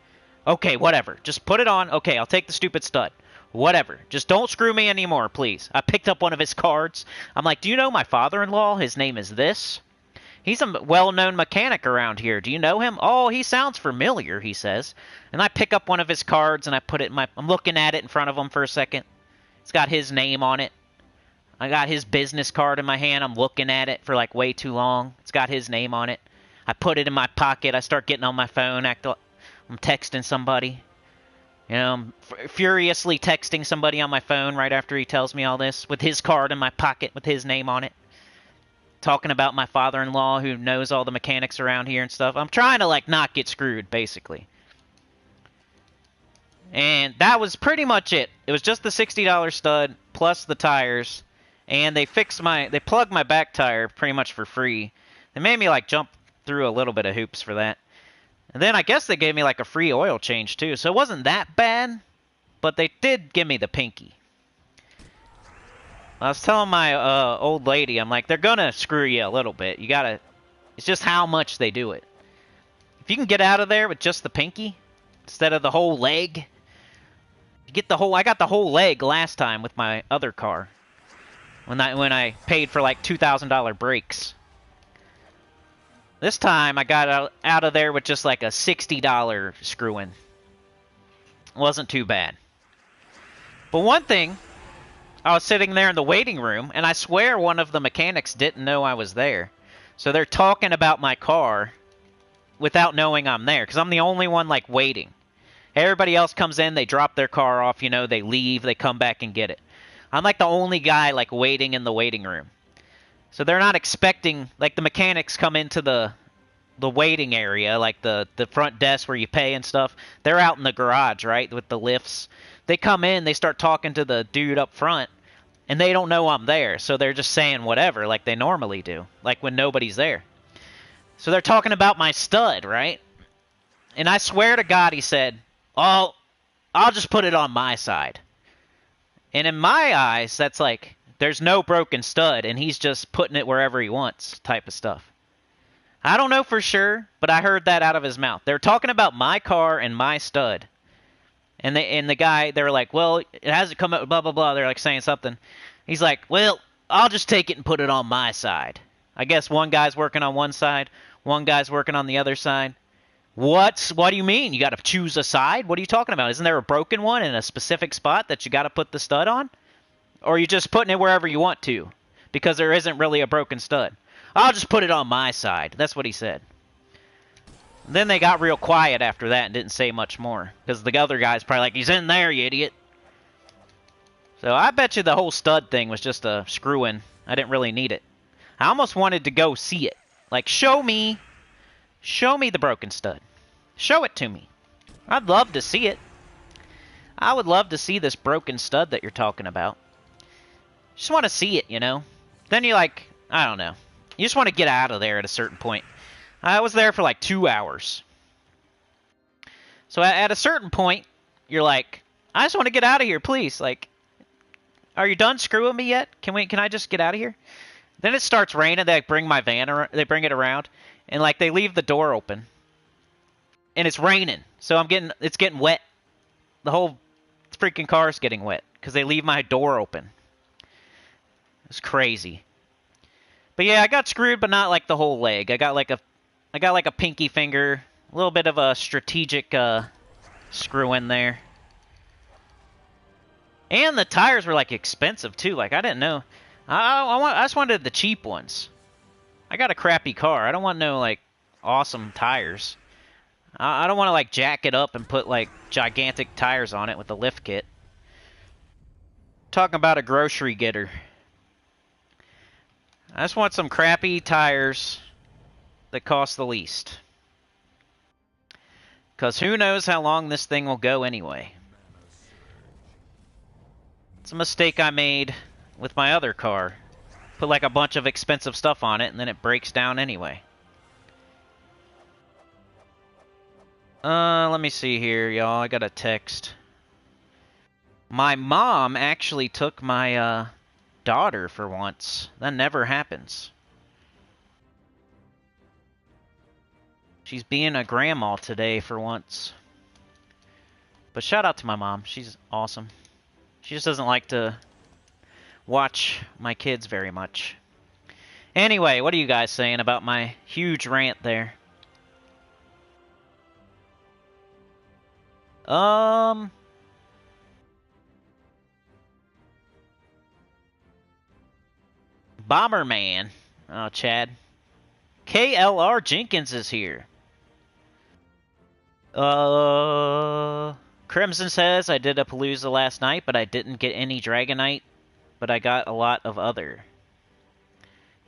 Okay, whatever. Just put it on. Okay, I'll take the stupid stud. Whatever. Just don't screw me anymore, please. I picked up one of his cards. I'm like, do you know my father-in-law? His name is this. He's a well-known mechanic around here. Do you know him? Oh, he sounds familiar, he says. And I pick up one of his cards and I put it in my... I'm looking at it in front of him for a second. It's got his name on it. I got his business card in my hand. I'm looking at it for like way too long. It's got his name on it. I put it in my pocket. I start getting on my phone. I'm texting somebody. You know, I'm furiously texting somebody on my phone right after he tells me all this with his card in my pocket with his name on it. Talking about my father-in-law who knows all the mechanics around here and stuff. I'm trying to, like, not get screwed, basically. And that was pretty much it. It was just the $60 stud plus the tires. And they plugged my back tire pretty much for free. They made me like jump through a little bit of hoops for that. And then I guess they gave me like a free oil change too. So it wasn't that bad, but they did give me the pinky. I was telling my old lady, I'm like, they're gonna screw you a little bit. You gotta, it's just how much they do it. If you can get out of there with just the pinky instead of the whole leg, you get the whole. I got the whole leg last time with my other car. When I paid for like $2,000 brakes. This time I got out of there with just like a $60 screw-in. Wasn't too bad. But one thing, I was sitting there in the waiting room, and I swear one of the mechanics didn't know I was there. So they're talking about my car without knowing I'm there, because I'm the only one like waiting. Everybody else comes in, they drop their car off, you know, they leave, they come back and get it. I'm like the only guy like waiting in the waiting room. So they're not expecting, like the mechanics come into the waiting area, like the front desk where you pay and stuff. They're out in the garage, right, with the lifts. They come in, they start talking to the dude up front, and they don't know I'm there. So they're just saying whatever like they normally do, like when nobody's there. So they're talking about my stud, right? And I swear to God he said, "Oh, I'll just put it on my side." And in my eyes, that's like, there's no broken stud, and he's just putting it wherever he wants type of stuff. I don't know for sure, but I heard that out of his mouth. They're talking about my car and my stud. And the guy, they were like, well, it hasn't come out, blah, blah, blah. They're like saying something. He's like, well, I'll just take it and put it on my side. I guess one guy's working on one side, one guy's working on the other side. What do you mean? You got to choose a side? What are you talking about? Isn't there a broken one in a specific spot that you got to put the stud on? Or are you just putting it wherever you want to? Because there isn't really a broken stud. I'll just put it on my side. That's what he said. Then they got real quiet after that and didn't say much more. Because the other guy's probably like, he's in there, you idiot. So I bet you the whole stud thing was just a screw-in. I didn't really need it. I almost wanted to go see it. Like, show me the broken stud. Show it to me. I'd love to see it. I would love to see this broken stud that you're talking about. Just want to see it, you know? Then you like, I don't know. You just want to get out of there at a certain point. I was there for like 2 hours. So at a certain point, you're like, I just want to get out of here, please. Like, are you done screwing me yet? Can I just get out of here? Then it starts raining. They bring my van around, they bring it around, and like they leave the door open. And it's raining. So it's getting wet. The whole freaking car is getting wet because they leave my door open. It's crazy. But yeah, I got screwed, but not like the whole leg. I got like a pinky finger, a little bit of a strategic screw in there. And the tires were like expensive too. Like I didn't know. I just wanted the cheap ones. I got a crappy car. I don't want no like awesome tires. I don't want to like jack it up and put like gigantic tires on it with the lift kit. Talking about a grocery getter. I just want some crappy tires that cost the least. Because who knows how long this thing will go anyway. It's a mistake I made with my other car. Put like a bunch of expensive stuff on it and then it breaks down anyway. Let me see here, y'all. I got a text. My mom actually took my, daughter for once. That never happens. She's being a grandma today for once. But shout out to my mom. She's awesome. She just doesn't like to watch my kids very much. Anyway, what are you guys saying about my huge rant there? Bomberman. Oh, Chad. KLR Jenkins is here. Crimson says, I did a Palooza last night, but I didn't get any Dragonite, but I got a lot of other.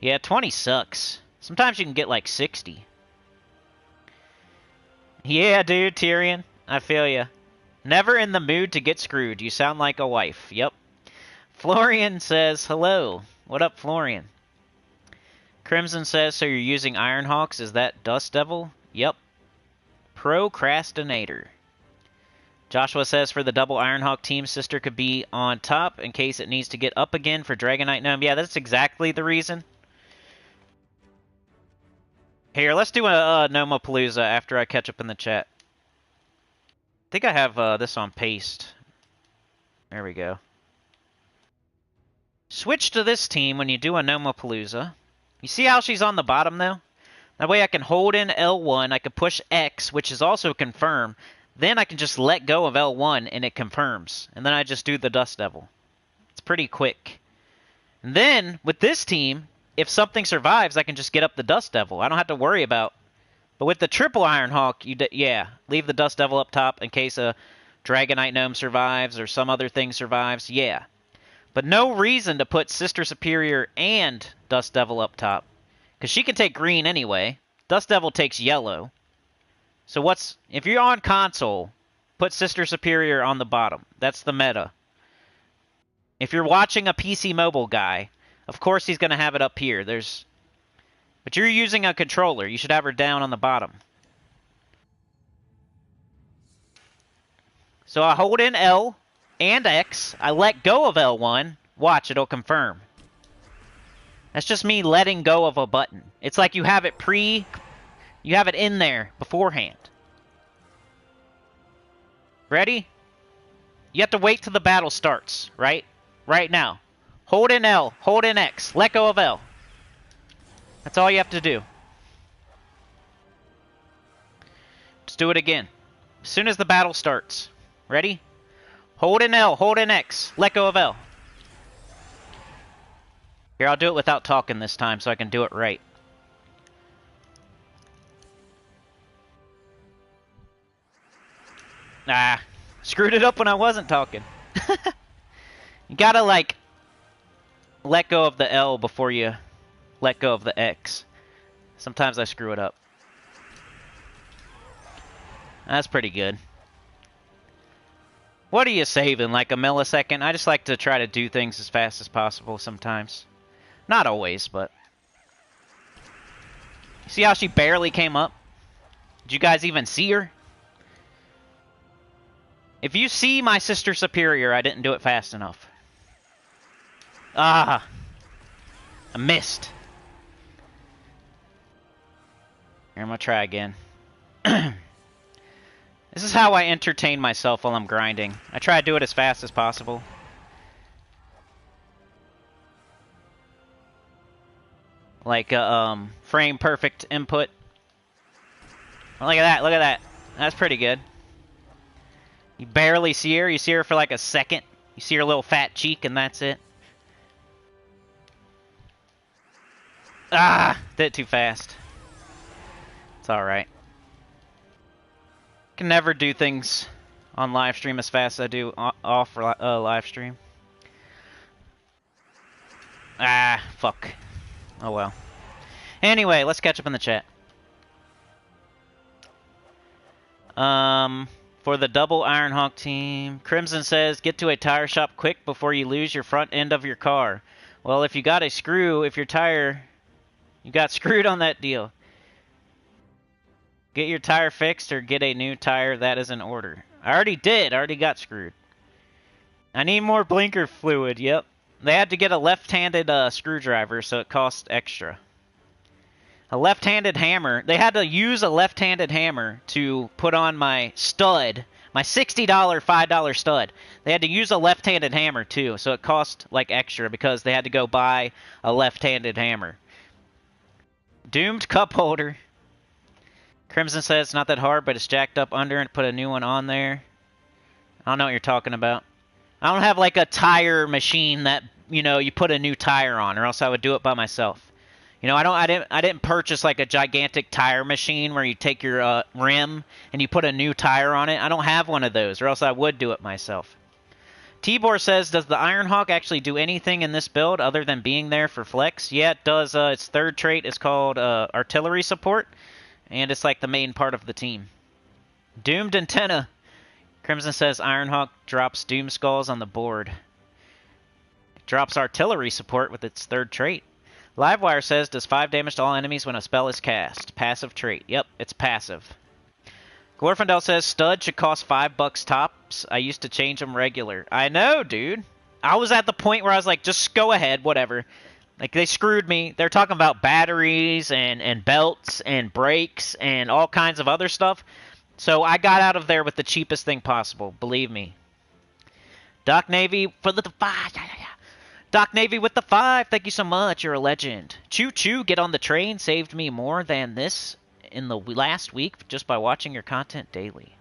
Yeah, 20 sucks. Sometimes you can get like 60. Yeah, dude, Tyrion. I feel ya. Never in the mood to get screwed. You sound like a wife. Yep. Florian says, hello. What up, Florian? Crimson says, so you're using Ironhawks? Is that Dust Devil? Yep. Procrastinator. Joshua says, for the double Ironhawk team, Sister could be on top in case it needs to get up again for Dragonite Gnome. Yeah, that's exactly the reason. Here, let's do a nomapalooza after I catch up in the chat. I think I have this on paste. There we go. Switch to this team when you do a nomapalooza. You see how she's on the bottom, though? That way I can hold in L1, I can push X, which is also confirm. Then I can just let go of L1, and it confirms. And then I just do the Dust Devil. It's pretty quick. And then, with this team, if something survives, I can just get up the Dust Devil. I don't have to worry about... But with the triple Ironhawk, leave the Dust Devil up top in case a Dragonite Gnome survives or some other thing survives. Yeah. But no reason to put Sister Superior and Dust Devil up top. Because she can take green anyway. Dust Devil takes yellow. So if you're on console, put Sister Superior on the bottom. That's the meta. If you're watching a PC mobile guy, of course he's going to have it up here. But you're using a controller. You should have her down on the bottom. So I hold in L and X. I let go of L1. Watch, it'll confirm. That's just me letting go of a button. It's like you have it you have it in there beforehand. Ready? You have to wait till the battle starts, right? Right now. Hold in L, hold in X, let go of L. That's all you have to do. Let's do it again. As soon as the battle starts. Ready? Hold in L, hold in X, let go of L. Here, I'll do it without talking this time so I can do it right. Ah, screwed it up when I wasn't talking. You gotta, like, let go of the L before you let go of the X. Sometimes I screw it up. That's pretty good. What are you saving, like a millisecond? I just like to try to do things as fast as possible sometimes. Not always, but... See how she barely came up? Did you guys even see her? If you see my Sister Superior, I didn't do it fast enough. Ah! I missed. Here, I'm gonna try again. This is how I entertain myself while I'm grinding. I try to do it as fast as possible. Like frame perfect input. Oh, look at that, look at that. That's pretty good. You barely see her. You see her for like a second. You see her little fat cheek and that's it. Ah! Did it too fast. It's alright. Can never do things on live stream as fast as I do off live stream. Ah, fuck. Oh well. Anyway, let's catch up in the chat. For the double Ironhawk team, Crimson says, get to a tire shop quick before you lose your front end of your car. Well, if you got a screw, if your tire, you got screwed on that deal. Get your tire fixed or get a new tire. That is in order. I already did. I already got screwed. I need more blinker fluid. Yep. They had to get a left-handed screwdriver, so it cost extra. A left-handed hammer. They had to use a left-handed hammer to put on my stud, my $60 $5 stud. They had to use a left-handed hammer, too, so it cost, like, extra because they had to go buy a left-handed hammer. Doomed cup holder. Crimson says it's not that hard, but it's jacked up under and put a new one on there. I don't know what you're talking about. I don't have like a tire machine that, you know, you put a new tire on, or else I would do it by myself. You know, I didn't purchase like a gigantic tire machine where you take your rim and you put a new tire on it. I don't have one of those, or else I would do it myself. Tibor says, does the Ironhawk actually do anything in this build other than being there for flex? Yeah, it does. Its third trait is called artillery support, and it's like the main part of the team. Doomed antenna. Crimson says Ironhawk drops Doom Skulls on the board. drops artillery support with its third trait. Livewire says, does 5 damage to all enemies when a spell is cast. Passive trait. Yep, it's passive. Glorfindel says, stud should cost $5 tops. I used to change them regular. I know, dude. I was at the point where I was like, just go ahead, whatever. Like, they screwed me. They're talking about batteries and belts and brakes and all kinds of other stuff. So I got out of there with the cheapest thing possible. Believe me. Doc Navy for the 5. Doc Navy with the 5. Thank you so much. You're a legend. Choo Choo, get on the train. Saved me more than this in the last week just by watching your content daily.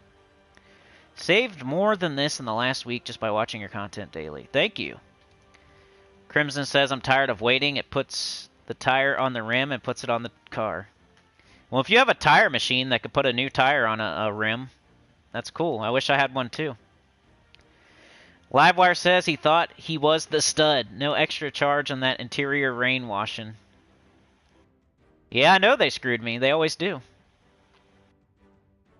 Saved more than this in the last week just by watching your content daily. Thank you. Crimson says, I'm tired of waiting. It puts the tire on the rim and puts it on the car. Well, if you have a tire machine that could put a new tire on a rim, that's cool. I wish I had one too. Livewire says he thought he was the stud. No extra charge on that interior rain washing. Yeah, I know they screwed me. They always do.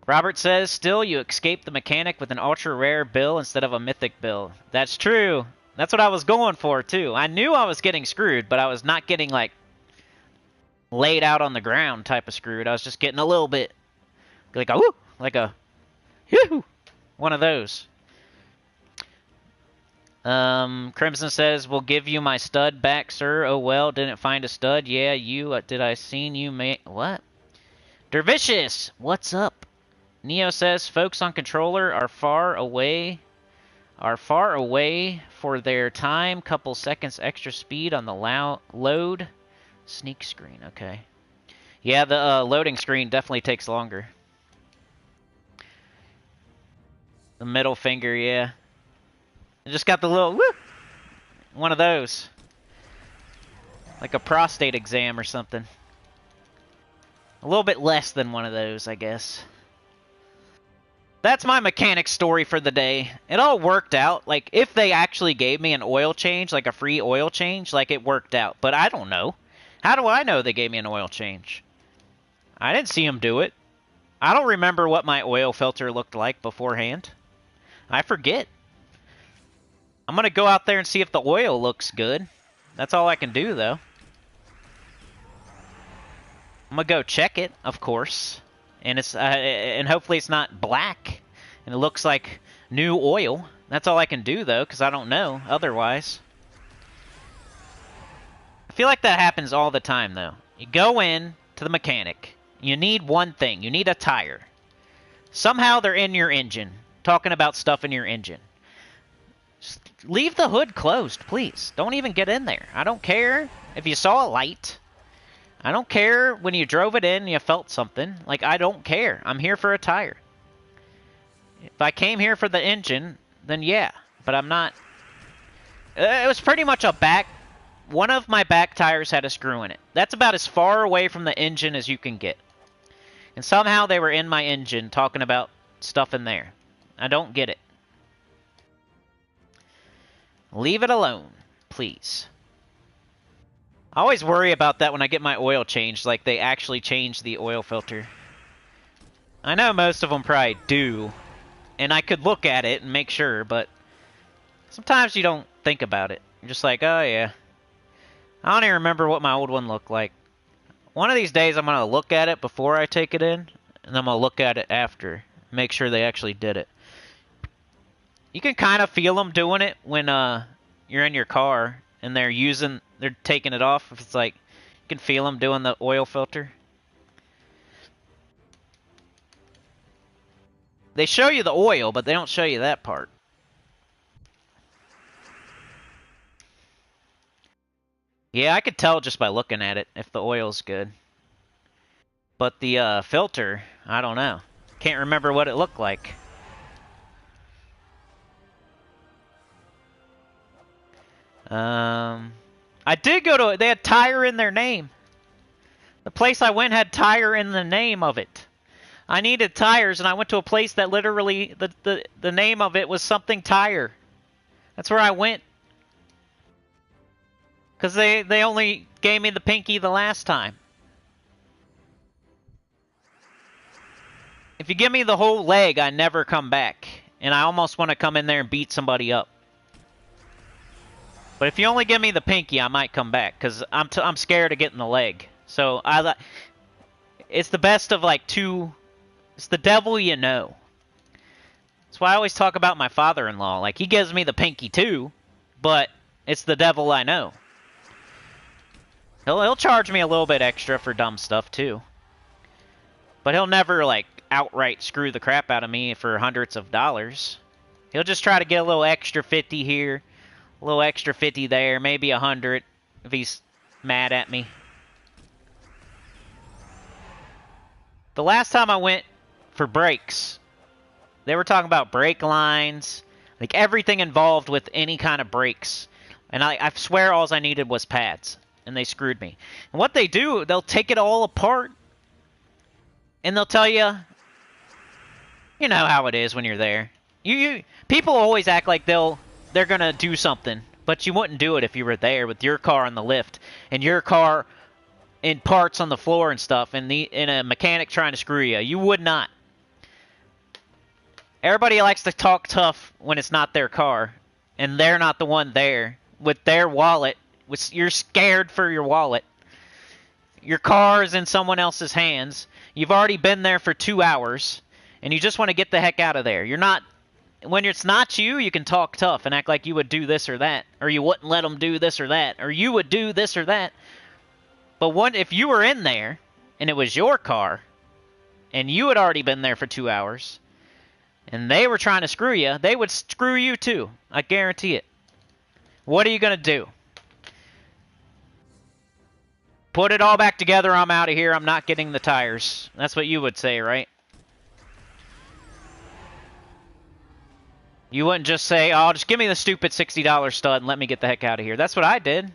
Robert says, still, you escaped the mechanic with an ultra-rare bill instead of a mythic bill. That's true. That's what I was going for, too. I knew I was getting screwed, but I was not getting, like, laid out on the ground type of screwed. I was just getting a little bit, like a, whoo, like a, whoo, one of those. Crimson says, we'll give you my stud back, sir. Oh, well, didn't find a stud. Yeah, you, did I seen you make, what? Dervicious, what's up? Neo says, folks on controller are far away for their time. Couple seconds extra speed on the load. Sneak screen, okay. Yeah, the loading screen definitely takes longer. The middle finger, yeah. I just got the little, whoop, one of those. Like a prostate exam or something. A little bit less than one of those, I guess. That's my mechanic story for the day. It all worked out. Like, if they actually gave me an oil change, like a free oil change, like, it worked out. But I don't know. How do I know they gave me an oil change? I didn't see them do it. I don't remember what my oil filter looked like beforehand. I forget. I'm going to go out there and see if the oil looks good. That's all I can do, though. I'm going to go check it, of course. And it's and hopefully it's not black. And it looks like new oil. That's all I can do, though, because I don't know otherwise. I feel like that happens all the time, though. You go in to the mechanic. You need one thing. You need a tire. Somehow they're in your engine. Talking about stuff in your engine. Just leave the hood closed, please. Don't even get in there. I don't care if you saw a light. I don't care when you drove it in and you felt something. Like, I don't care. I'm here for a tire. If I came here for the engine, then yeah. But I'm not. It was pretty much a back. One of my back tires had a screw in it. That's about as far away from the engine as you can get. And somehow they were in my engine talking about stuff in there. I don't get it. Leave it alone, please. I always worry about that when I get my oil changed, like they actually change the oil filter. I know most of them probably do, and I could look at it and make sure, but sometimes you don't think about it. You're just like, oh yeah. I don't even remember what my old one looked like. One of these days I'm going to look at it before I take it in, and I'm going to look at it after. Make sure they actually did it. You can kind of feel them doing it when you're in your car and they're taking it off. If it's like, you can feel them doing the oil filter. They show you the oil, but they don't show you that part. Yeah, I could tell just by looking at it if the oil's good. But the filter, I don't know. Can't remember what it looked like. I did go to, they had tire in their name. The place I went had tire in the name of it. I needed tires, and I went to a place that literally, the name of it was something tire. That's where I went. Because they only gave me the pinky the last time. If you give me the whole leg, I never come back. And I almost want to come in there and beat somebody up. But if you only give me the pinky, I might come back, because I'm scared of getting the leg. So it's the best of like two. It's the devil you know. That's why I always talk about my father-in-law. Like, he gives me the pinky too, but it's the devil I know. He'll charge me a little bit extra for dumb stuff too. But he'll never, like, outright screw the crap out of me for hundreds of dollars. He'll just try to get a little extra 50 here, a little extra 50 there, maybe 100 if he's mad at me. The last time I went for brakes, they were talking about brake lines, like everything involved with any kind of brakes. And I swear all I needed was pads, and they screwed me. And what they do, they'll take it all apart, and they'll tell you, you know how it is when you're there. People always act like they're gonna do something, but you wouldn't do it if you were there with your car on the lift, and your car in parts on the floor and stuff, and a mechanic trying to screw you. You would not. Everybody likes to talk tough when it's not their car, and they're not the one there with their wallet. You're scared for your wallet. Your car is in someone else's hands. You've already been there for 2 hours, and you just want to get the heck out of there. You're not. When it's not you, you can talk tough and act like you would do this or that, or you wouldn't let them do this or that, or you would do this or that. But if you were in there, and it was your car, and you had already been there for 2 hours, and they were trying to screw you, they would screw you too. I guarantee it. What are you going to do? Put it all back together, I'm out of here, I'm not getting the tires. That's what you would say, right? You wouldn't just say, oh, just give me the stupid $60 stud and let me get the heck out of here. That's what I did.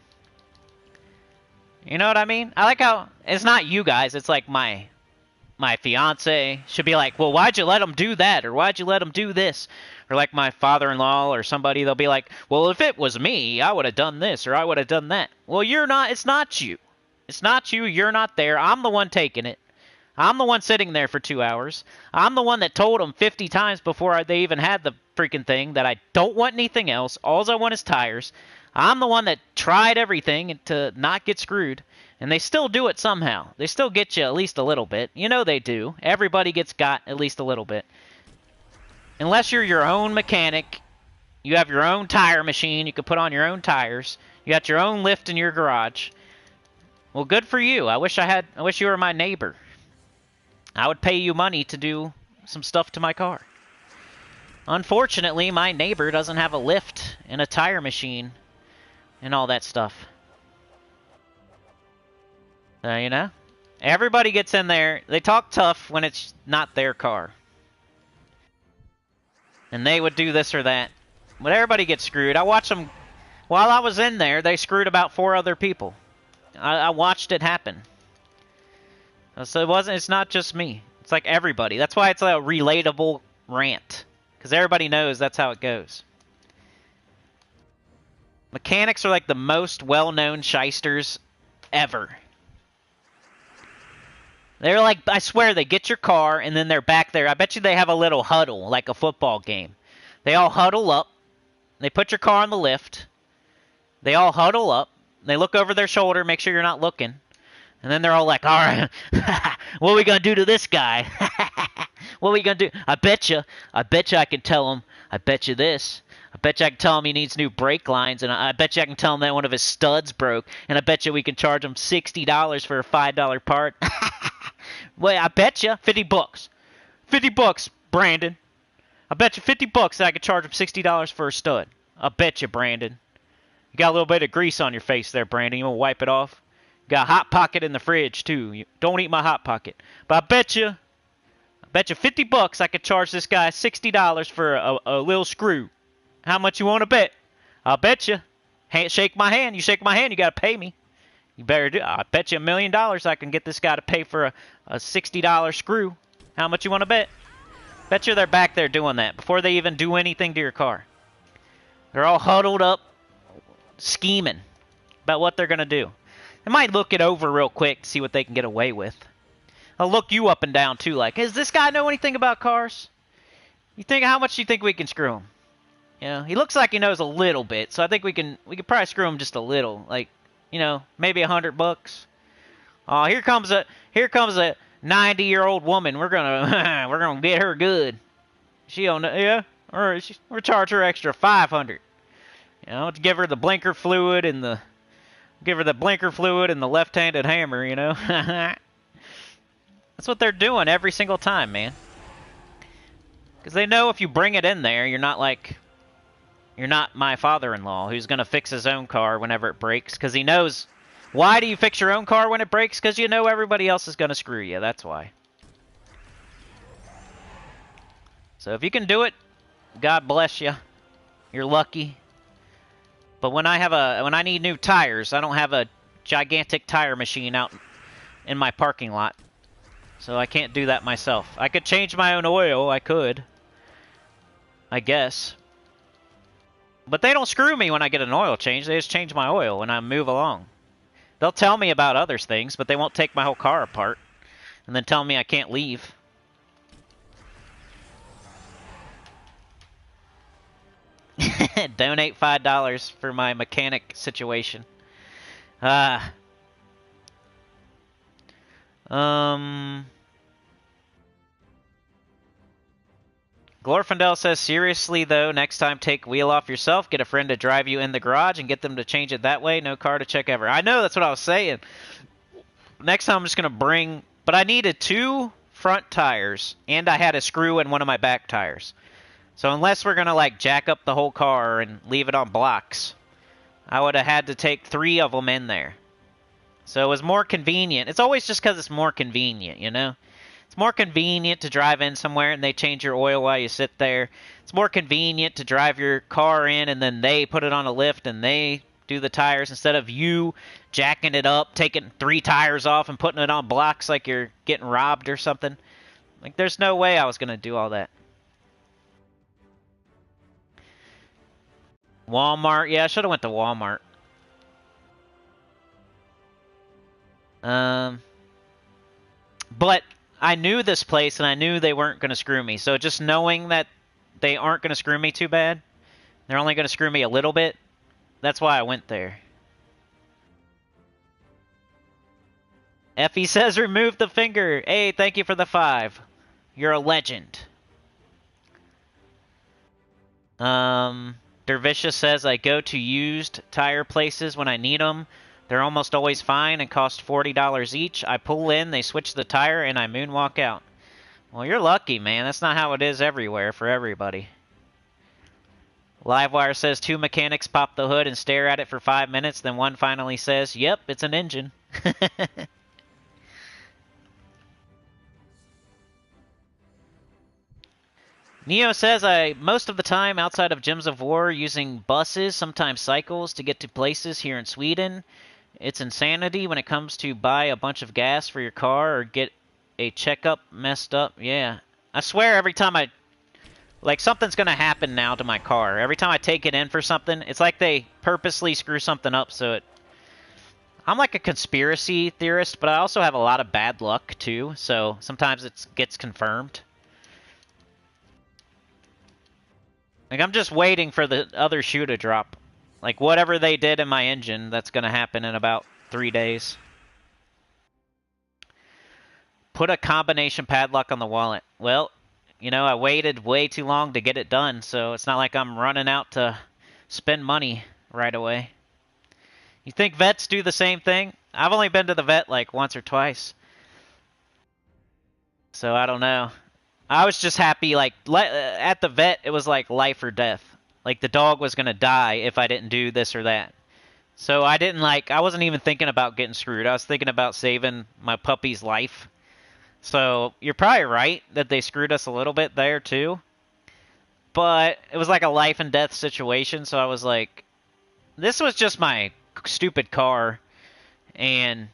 You know what I mean? I like how it's not you guys, it's like my fiance should be like, well, why'd you let him do that? Or why'd you let him do this? Or like my father-in-law or somebody, they'll be like, well, if it was me, I would have done this or I would have done that. Well, you're not. It's not you. It's not you. You're not there. I'm the one taking it. I'm the one sitting there for 2 hours. I'm the one that told them 50 times before they even had the freaking thing that I don't want anything else. All I want is tires. I'm the one that tried everything to not get screwed. And they still do it somehow. They still get you at least a little bit. You know they do. Everybody gets got at least a little bit. Unless you're your own mechanic, you have your own tire machine, you can put on your own tires, you got your own lift in your garage. Well, good for you. I wish you were my neighbor. I would pay you money to do some stuff to my car. Unfortunately, my neighbor doesn't have a lift and a tire machine and all that stuff. You know? Everybody gets in there. They talk tough when it's not their car. And they would do this or that. But everybody gets screwed. I watched them. While I was in there, they screwed about 4 other people. I watched it happen. So it's not just me. It's like everybody. That's why it's a relatable rant. Because everybody knows that's how it goes. Mechanics are like the most well-known shysters ever. They're like, I swear, they get your car and then they're back there. I bet you they have a little huddle, like a football game. They all huddle up. They put your car on the lift. They all huddle up. They look over their shoulder, make sure you're not looking. And then they're all like, all right, what are we going to do to this guy? What are we going to do? I bet you I can tell him, I bet you this. I bet you I can tell him he needs new brake lines, and I bet you I can tell him that one of his studs broke, and I bet you we can charge him $60 for a $5 part. Well, I bet you 50 bucks. 50 bucks, Brandon. I bet you 50 bucks that I could charge him $60 for a stud. I bet you, Brandon. You got a little bit of grease on your face there, Brandon. You want to wipe it off? You got a Hot Pocket in the fridge, too. Don't eat my Hot Pocket. But I bet you 50 bucks I could charge this guy $60 for a little screw. How much you want to bet? I'll bet you. Shake my hand. You shake my hand, you got to pay me. You better do. I bet you $1 million I can get this guy to pay for a $60 screw. How much you want to bet? Bet you they're back there doing that before they even do anything to your car. They're all huddled up, scheming about what they're going to do. They might look it over real quick to see what they can get away with. They'll look you up and down, too, like, does this guy know anything about cars? You think, how much do you think we can screw him? You know, he looks like he knows a little bit, so I think we could probably screw him just a little, like, you know, maybe $100. Oh, here comes a 90-year-old woman. We're gonna get her good. She don't know, yeah. Or we'll charge her extra 500. You know, to give her the blinker fluid and the left-handed hammer. You know, that's what they're doing every single time, man. Because they know if you bring it in there, you're not my father-in-law who's gonna fix his own car whenever it breaks. Because he knows. Why do you fix your own car when it breaks? Because you know everybody else is gonna screw you. That's why. So if you can do it, God bless you. You're lucky. But when I need new tires, I don't have a gigantic tire machine out in my parking lot. So I can't do that myself. I could change my own oil, I could. I guess. But they don't screw me when I get an oil change, they just change my oil when I move along. They'll tell me about other things, but they won't take my whole car apart. And then tell me I can't leave. Donate $5 for my mechanic situation. Glorfindel says, seriously though, next time take wheel off yourself, get a friend to drive you in the garage and get them to change it that way, no car to check ever. I know, that's what I was saying. Next time I'm just going to bring, but I needed 2 front tires and I had a screw in one of my back tires. So unless we're going to like jack up the whole car and leave it on blocks, I would have had to take 3 of them in there. So it was more convenient. It's always just because it's more convenient, you know? It's more convenient to drive in somewhere and they change your oil while you sit there. It's more convenient to drive your car in and then they put it on a lift and they do the tires instead of you jacking it up, taking 3 tires off and putting it on blocks like you're getting robbed or something. Like, there's no way I was going to do all that. Walmart. Yeah, I should have went to Walmart. But I knew this place, and I knew they weren't going to screw me. So just knowing that they aren't going to screw me too bad, they're only going to screw me a little bit, that's why I went there. Effie says, remove the finger. Hey, thank you for the 5. You're a legend. Dervisha says, I go to used tire places when I need them. They're almost always fine and cost $40 each. I pull in, they switch the tire, and I moonwalk out. Well, you're lucky, man. That's not how it is everywhere for everybody. Livewire says 2 mechanics pop the hood and stare at it for 5 minutes, then one finally says, yep, it's an engine. Neo says, most of the time outside of Gems of War using buses, sometimes cycles, to get to places here in Sweden. It's insanity when it comes to buy a bunch of gas for your car or get a checkup messed up. Yeah. I swear every time like, something's going to happen now to my car. Every time I take it in for something, it's like they purposely screw something up so it... I'm like a conspiracy theorist, but I also have a lot of bad luck, too. So sometimes it gets confirmed. Like, I'm just waiting for the other shoe to drop. Like, whatever they did in my engine, that's going to happen in about 3 days. Put a combination padlock on the wallet. Well, you know, I waited way too long to get it done, so it's not like I'm running out to spend money right away. You think vets do the same thing? I've only been to the vet like once or twice. So I don't know. I was just happy, like, at the vet, it was like life or death. Like, the dog was going to die if I didn't do this or that. So I wasn't even thinking about getting screwed. I was thinking about saving my puppy's life. So you're probably right that they screwed us a little bit there, too. But it was like a life and death situation, so I was like, this was just my stupid car. And,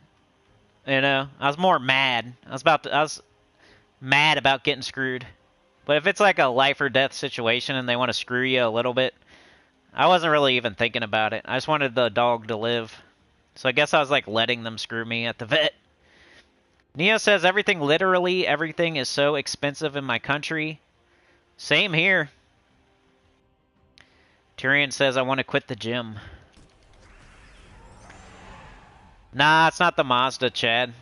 you know, I was more mad. I was mad about getting screwed. But if it's like a life or death situation and they want to screw you a little bit, I wasn't really even thinking about it. I just wanted the dog to live. So I guess I was like letting them screw me at the vet. Neo says, literally everything is so expensive in my country. Same here. Tyrion says, I want to quit the gym. Nah, it's not the Mazda, Chad.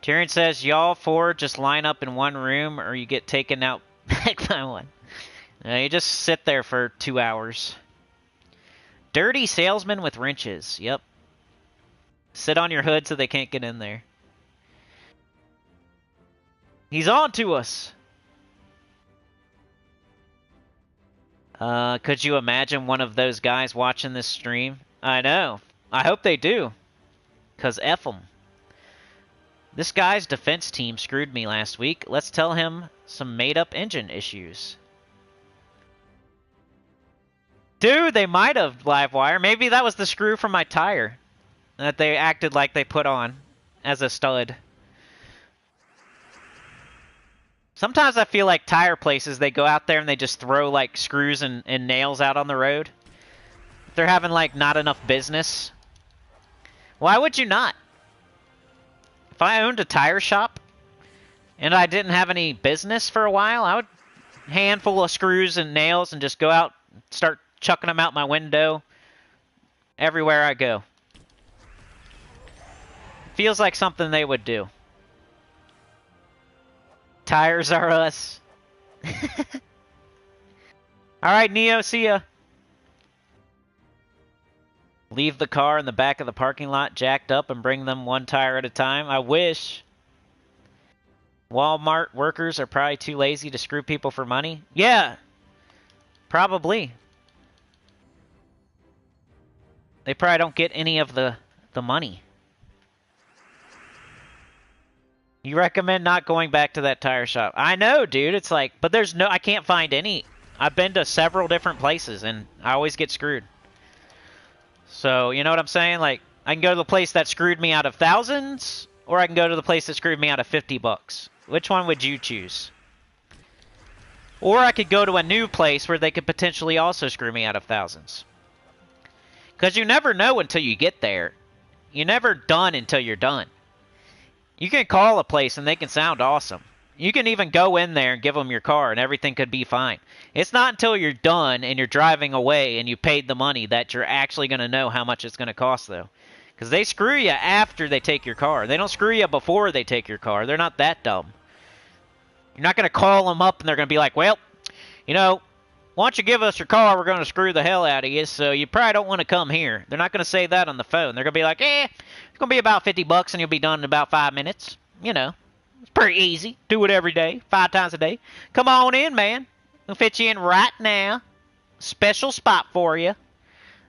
Tyrion says, y'all four just line up in one room or you get taken out back by one. You just sit there for 2 hours. Dirty salesman with wrenches. Yep. Sit on your hood so they can't get in there. He's on to us. Could you imagine one of those guys watching this stream? I know. I hope they do. Because F them. This guy's defense team screwed me last week. Let's tell him some made-up engine issues. Dude, they might have, Livewire. Maybe that was the screw from my tire that they acted like they put on as a stud. Sometimes I feel like tire places, they go out there and they just throw like screws and nails out on the road. If they're having like not enough business. Why would you not? If I owned a tire shop and I didn't have any business for a while, I would handful of screws and nails and just go out and start chucking them out my window everywhere I go. Feels like something they would do. Tires are us. Alright, Neo, see ya. Leave the car in the back of the parking lot jacked up and bring them one tire at a time. I wish. Walmart workers are probably too lazy to screw people for money. Yeah. Probably. They probably don't get any of the money. You recommend not going back to that tire shop. I know, dude. It's like, but there's no, I can't find any. I've been to several different places and I always get screwed. So, you know what I'm saying? Like, I can go to the place that screwed me out of thousands, or I can go to the place that screwed me out of $50. Which one would you choose? Or I could go to a new place where they could potentially also screw me out of thousands. Because you never know until you get there. You're never done until you're done. You can call a place and they can sound awesome. You can even go in there and give them your car and everything could be fine. It's not until you're done and you're driving away and you paid the money that you're actually going to know how much it's going to cost, though. Because they screw you after they take your car. They don't screw you before they take your car. They're not that dumb. You're not going to call them up and they're going to be like, well, you know, why don't you give us your car? We're going to screw the hell out of you, so you probably don't want to come here. They're not going to say that on the phone. They're going to be like, it's going to be about $50 and you'll be done in about 5 minutes. You know, it's pretty easy. Do it every day, 5 times a day. Come on in, man. We'll fit you in right now. Special spot for you.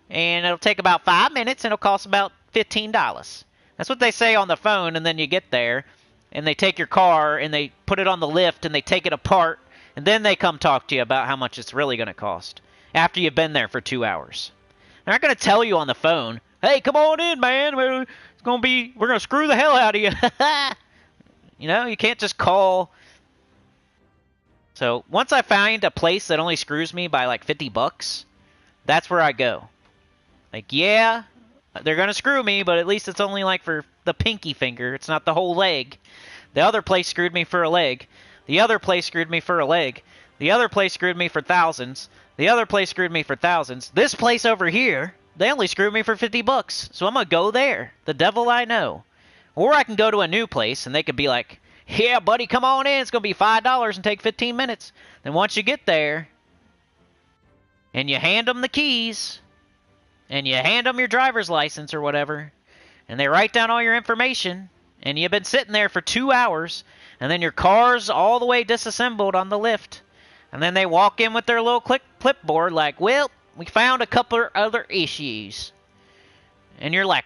And it'll take about 5 minutes and it'll cost about $15. That's what they say on the phone, and then you get there and they take your car and they put it on the lift and they take it apart. And then they come talk to you about how much it's really going to cost after you've been there for 2 hours. They're not going to tell you on the phone, hey, come on in, man. We're going to screw the hell out of you. You know, you can't just call. So once I find a place that only screws me by like $50, that's where I go. Like, yeah, they're going to screw me, but at least it's only like for the pinky finger. It's not the whole leg. The other place screwed me for a leg. The other place screwed me for a leg. The other place screwed me for thousands. The other place screwed me for thousands. This place over here, they only screwed me for $50. So I'm going to go there. The devil I know. Or I can go to a new place and they could be like, yeah, buddy, come on in. It's going to be $5 and take 15 minutes. Then once you get there and you hand them the keys and you hand them your driver's license or whatever, and they write down all your information, and you've been sitting there for 2 hours, and then your car's all the way disassembled on the lift. And then they walk in with their little clipboard like, well, we found a couple other issues. And you're like,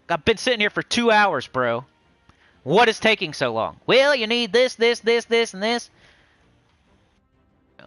I've been sitting here for 2 hours, bro. What is taking so long? Well, you need this, this, this, this, and this.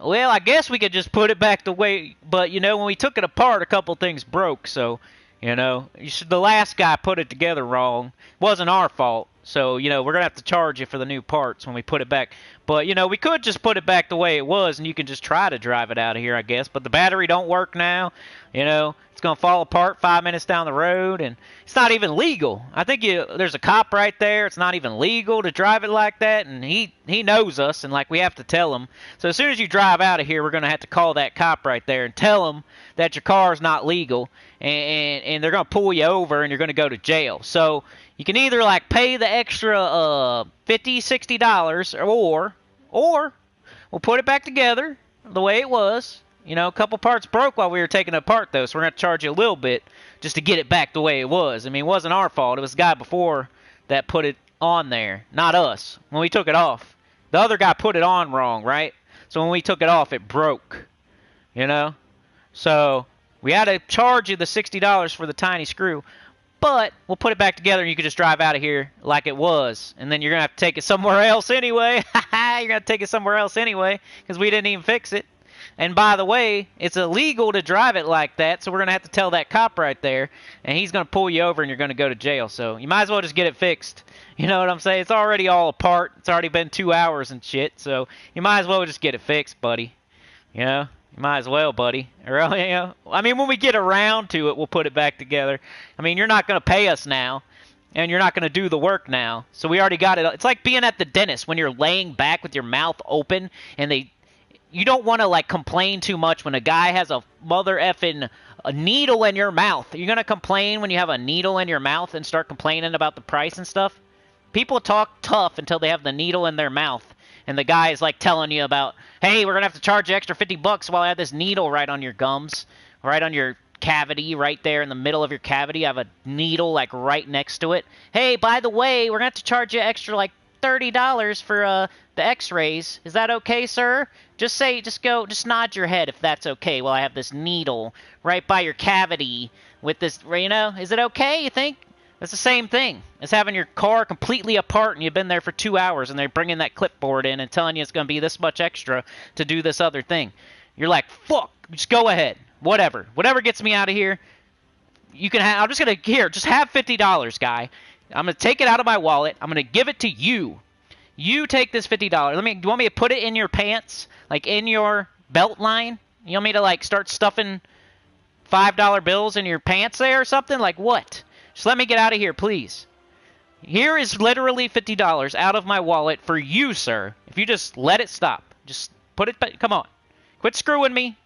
Well, I guess we could just put it back the way, but, you know, when we took it apart, a couple things broke, so, you know, the last guy put it together wrong. It wasn't our fault. So, you know, we're going to have to charge you for the new parts when we put it back. But, you know, we could just put it back the way it was, and you can just try to drive it out of here, I guess. But the battery don't work now. You know, it's going to fall apart 5 minutes down the road, and it's not even legal. I think there's a cop right there. It's not even legal to drive it like that, and he knows us, and, like, we have to tell him. So as soon as you drive out of here, we're going to have to call that cop right there and tell him that your car is not legal, and they're going to pull you over, and you're going to go to jail. So you can either, like, pay the extra $50, $60, or we'll put it back together the way it was. You know, a couple parts broke while we were taking it apart, though, so we're going to charge you a little bit just to get it back the way it was. I mean, it wasn't our fault. It was the guy before that put it on there, not us, when we took it off. The other guy put it on wrong, right? So when we took it off, it broke, you know? So we had to charge you the $60 for the tiny screw. But we'll put it back together, and you can just drive out of here like it was. And then you're going to have to take it somewhere else anyway. You're going to take it somewhere else anyway because we didn't even fix it. And by the way, it's illegal to drive it like that, so we're going to have to tell that cop right there. And he's going to pull you over, and you're going to go to jail. So you might as well just get it fixed. You know what I'm saying? It's already all apart. It's already been 2 hours and shit. So you might as well just get it fixed, buddy. You know? You might as well, buddy. Or, you know, I mean, when we get around to it, we'll put it back together. I mean, you're not going to pay us now, and you're not going to do the work now. So we already got it. It's like being at the dentist when you're laying back with your mouth open, and you don't want to, like, complain too much when a guy has a mother effing needle in your mouth. You're going to complain when you have a needle in your mouth and start complaining about the price and stuff? People talk tough until they have the needle in their mouth. And the guy is, like, telling you about, hey, we're going to have to charge you extra $50 while I have this needle right on your gums, right on your cavity, right there in the middle of your cavity. I have a needle, like, right next to it. Hey, by the way, we're going to have to charge you extra, like, $30 for the x-rays. Is that okay, sir? Just nod your head if that's okay while I have this needle right by your cavity with this, you know? Is it okay, you think? It's the same thing as having your car completely apart and you've been there for 2 hours and they're bringing that clipboard in and telling you it's going to be this much extra to do this other thing. You're like, fuck, just go ahead. Whatever. Whatever gets me out of here, you can have, I'm just going to, here, just have $50, guy. I'm going to take it out of my wallet. I'm going to give it to you. You take this $50. Do you want me to put it in your pants? Like in your belt line? You want me to like start stuffing $5 bills in your pants there or something? Like what? Just let me get out of here, please. Here is literally $50 out of my wallet for you, sir. If you just let it stop. Just put it back. Come on. Quit screwing me.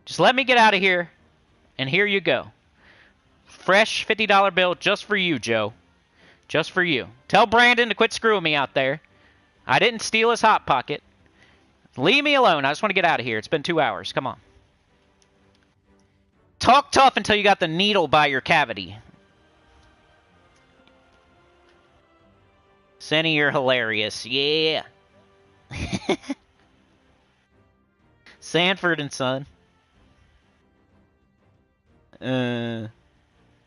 Just let me get out of here. And here you go. Fresh $50 bill just for you, Joe. Just for you. Tell Brandon to quit screwing me out there. I didn't steal his Hot Pocket. Leave me alone. I just want to get out of here. It's been 2 hours. Come on. Talk tough until you got the needle by your cavity. Senny, you're hilarious. Yeah. Sanford and Son.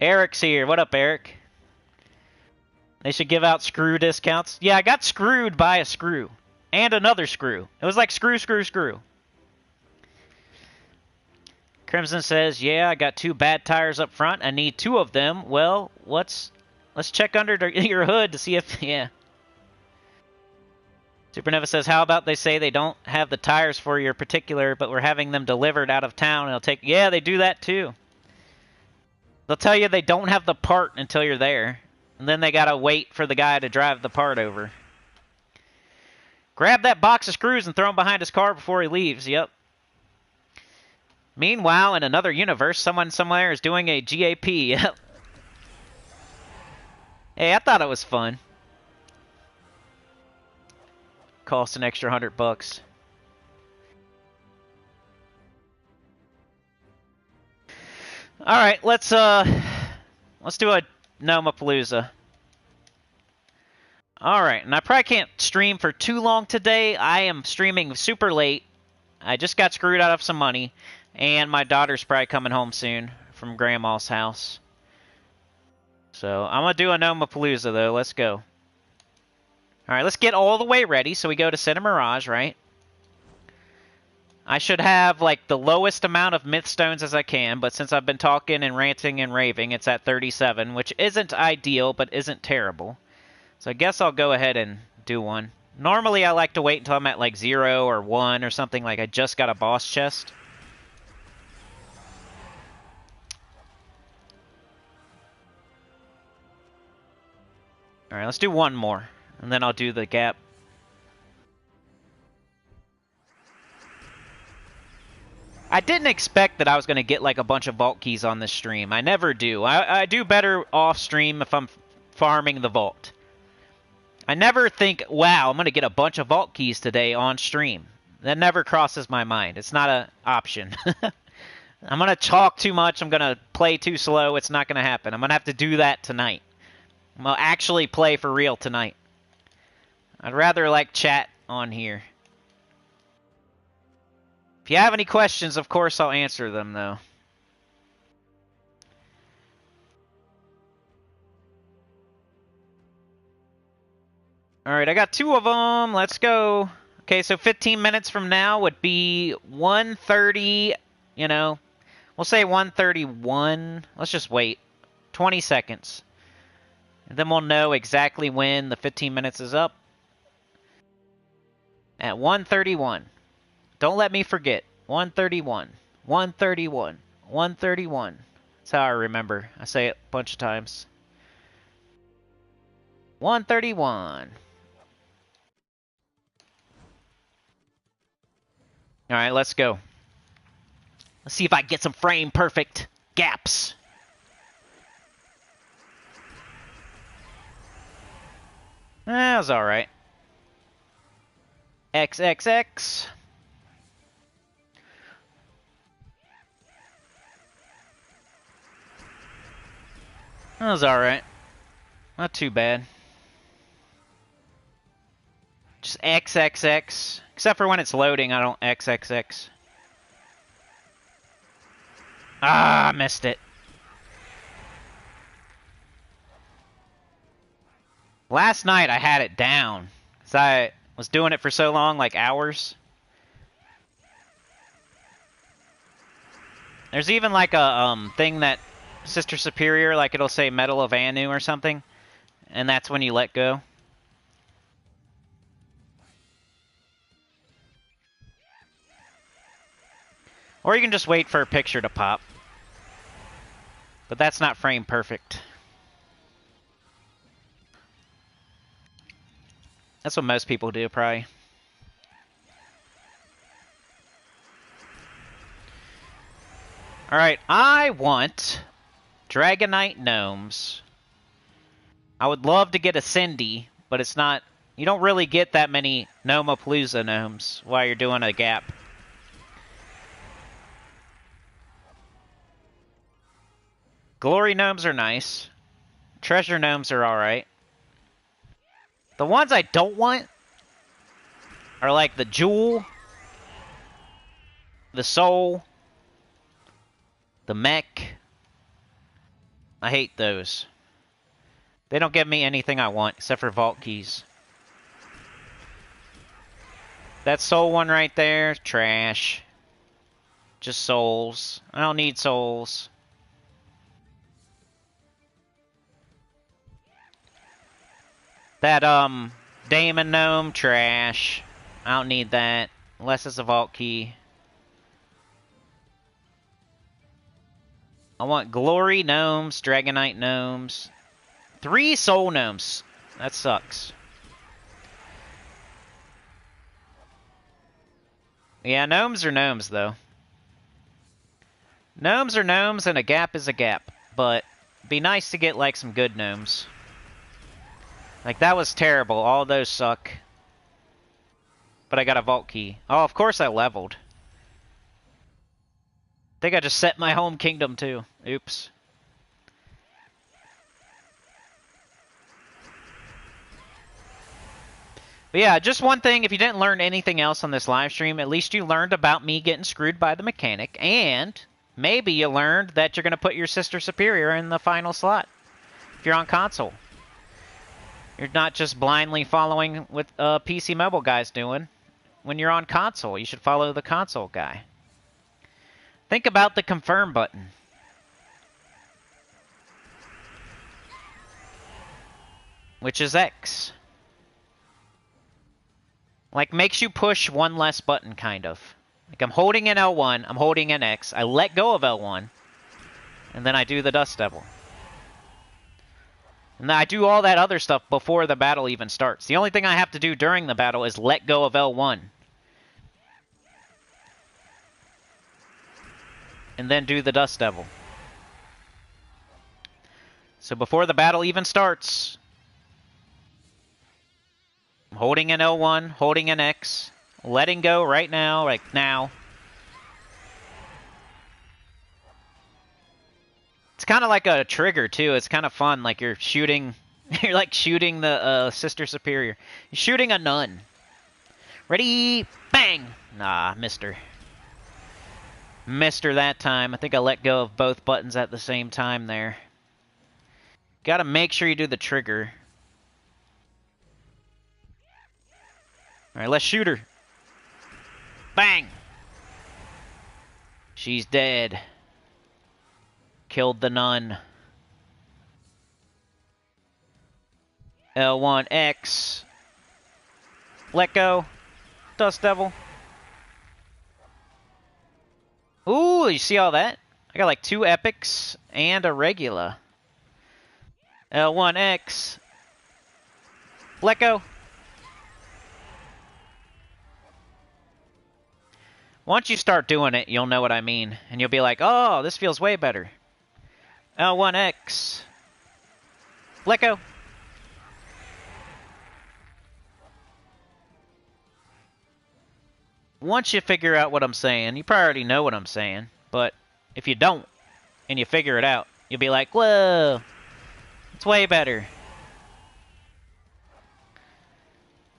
Eric's here. What up, Eric? They should give out screw discounts. Yeah, I got screwed by a screw. And another screw. It was like screw, screw, screw. Crimson says, yeah, I got 2 bad tires up front. I need 2 of them. Well, let's check under your hood to see if, yeah. Supernova says, how about they say they don't have the tires for your particular, but we're having them delivered out of town. And it'll take, yeah, they do that too. They'll tell you they don't have the part until you're there. And then they gotta wait for the guy to drive the part over. Grab that box of screws and throw them behind his car before he leaves. Yep. Meanwhile, in another universe, someone somewhere is doing a GAP. Yep. Hey, I thought it was fun. Cost an extra $100. All right, let's do a nomapalooza. All right, and I probably can't stream for too long today. I am streaming super late. I just got screwed out of some money, and my daughter's probably coming home soon from Grandma's house. So I'm gonna do a nomapalooza though. Let's go. All right, let's get all the way ready. So we go to Center Mirage, right? I should have, like, the lowest amount of myth stones as I can, but since I've been talking and ranting and raving, it's at 37, which isn't ideal, but isn't terrible. So I guess I'll go ahead and do one. Normally I like to wait until I'm at like 0 or 1 or something, like I just got a boss chest. Alright, let's do one more, and then I'll do the gap. I didn't expect that I was going to get like a bunch of vault keys on this stream. I never do. I do better off stream if I'm farming the vault. I never think, wow, I'm going to get a bunch of vault keys today on stream. That never crosses my mind. It's not an option. I'm going to talk too much. I'm going to play too slow. It's not going to happen. I'm going to have to do that tonight. I'm going to actually play for real tonight. I'd rather like chat on here. If you have any questions, of course I'll answer them, though. Alright, I got 2 of them. Let's go. Okay, so 15 minutes from now would be 1:30, you know. We'll say 1:31. Let's just wait. 20 seconds. And then we'll know exactly when the 15 minutes is up. At 1:31. Don't let me forget. 1:31. 1:31. 1:31. That's how I remember. I say it a bunch of times. 1:31. Alright, let's go. Let's see if I can get some frame perfect gaps. That was alright. XXX. That was alright. Not too bad. Just XXX. Except for when it's loading, I don't XXX. Ah, I missed it. Last night I had it down. Because I was doing it for so long, like hours. There's even like a thing that Sister Superior, like it'll say Medal of Anu or something. And that's when you let go. Or you can just wait for a picture to pop. But that's not frame perfect. That's what most people do, probably. Alright, I want Dragonite Gnomes. I would love to get a Cindy, but it's not... You don't really get that many Nomapalooza Gnomes while you're doing a gap. Glory Gnomes are nice. Treasure Gnomes are alright. The ones I don't want are like the Jewel, the Soul, the Mech. I hate those. They don't give me anything I want except for vault keys. That Soul one right there, trash. Just souls. I don't need souls. That, Daemon Gnome, trash. I don't need that. Unless it's a vault key. I want Glory Gnomes, Dragonite Gnomes. 3 Soul Gnomes. That sucks. Yeah, Gnomes are Gnomes, though. Gnomes are Gnomes, and a gap is a gap. But, it'd be nice to get, like, some good Gnomes. Like, that was terrible. All those suck. But I got a vault key. Oh, of course I leveled. I think I just set my home kingdom, too. Oops. But yeah, just one thing. If you didn't learn anything else on this live stream, at least you learned about me getting screwed by the mechanic. And maybe you learned that you're going to put your Sister Superior in the final slot. If you're on console. You're not just blindly following what PC mobile guy's doing. When you're on console, you should follow the console guy. Think about the confirm button. which is X. Like, makes you push one less button, kind of. Like, I'm holding an L1, I'm holding an X, I let go of L1, and then I do the Dust Devil. And then I do all that other stuff before the battle even starts. The only thing I have to do during the battle is let go of L1. And then do the Dust Devil. So before the battle even starts, I'm holding an L1, holding an X, letting go right now, like now. It's kind of like a trigger, too. It's kind of fun, like you're shooting, you're like shooting the Sister Superior. You're shooting a nun. Ready, bang! Nah, missed her. Missed her that time. I think I let go of both buttons at the same time there. Gotta make sure you do the trigger. Alright, let's shoot her. Bang! She's dead. Killed the nun. L1X. Let go. Dust Devil. Ooh, you see all that? I got like 2 epics and a regular. L1X. Let go. Once you start doing it, you'll know what I mean. And you'll be like, oh, this feels way better. L1X. Let go. Once you figure out what I'm saying, you probably already know what I'm saying. But if you don't, and you figure it out, you'll be like, whoa, it's way better.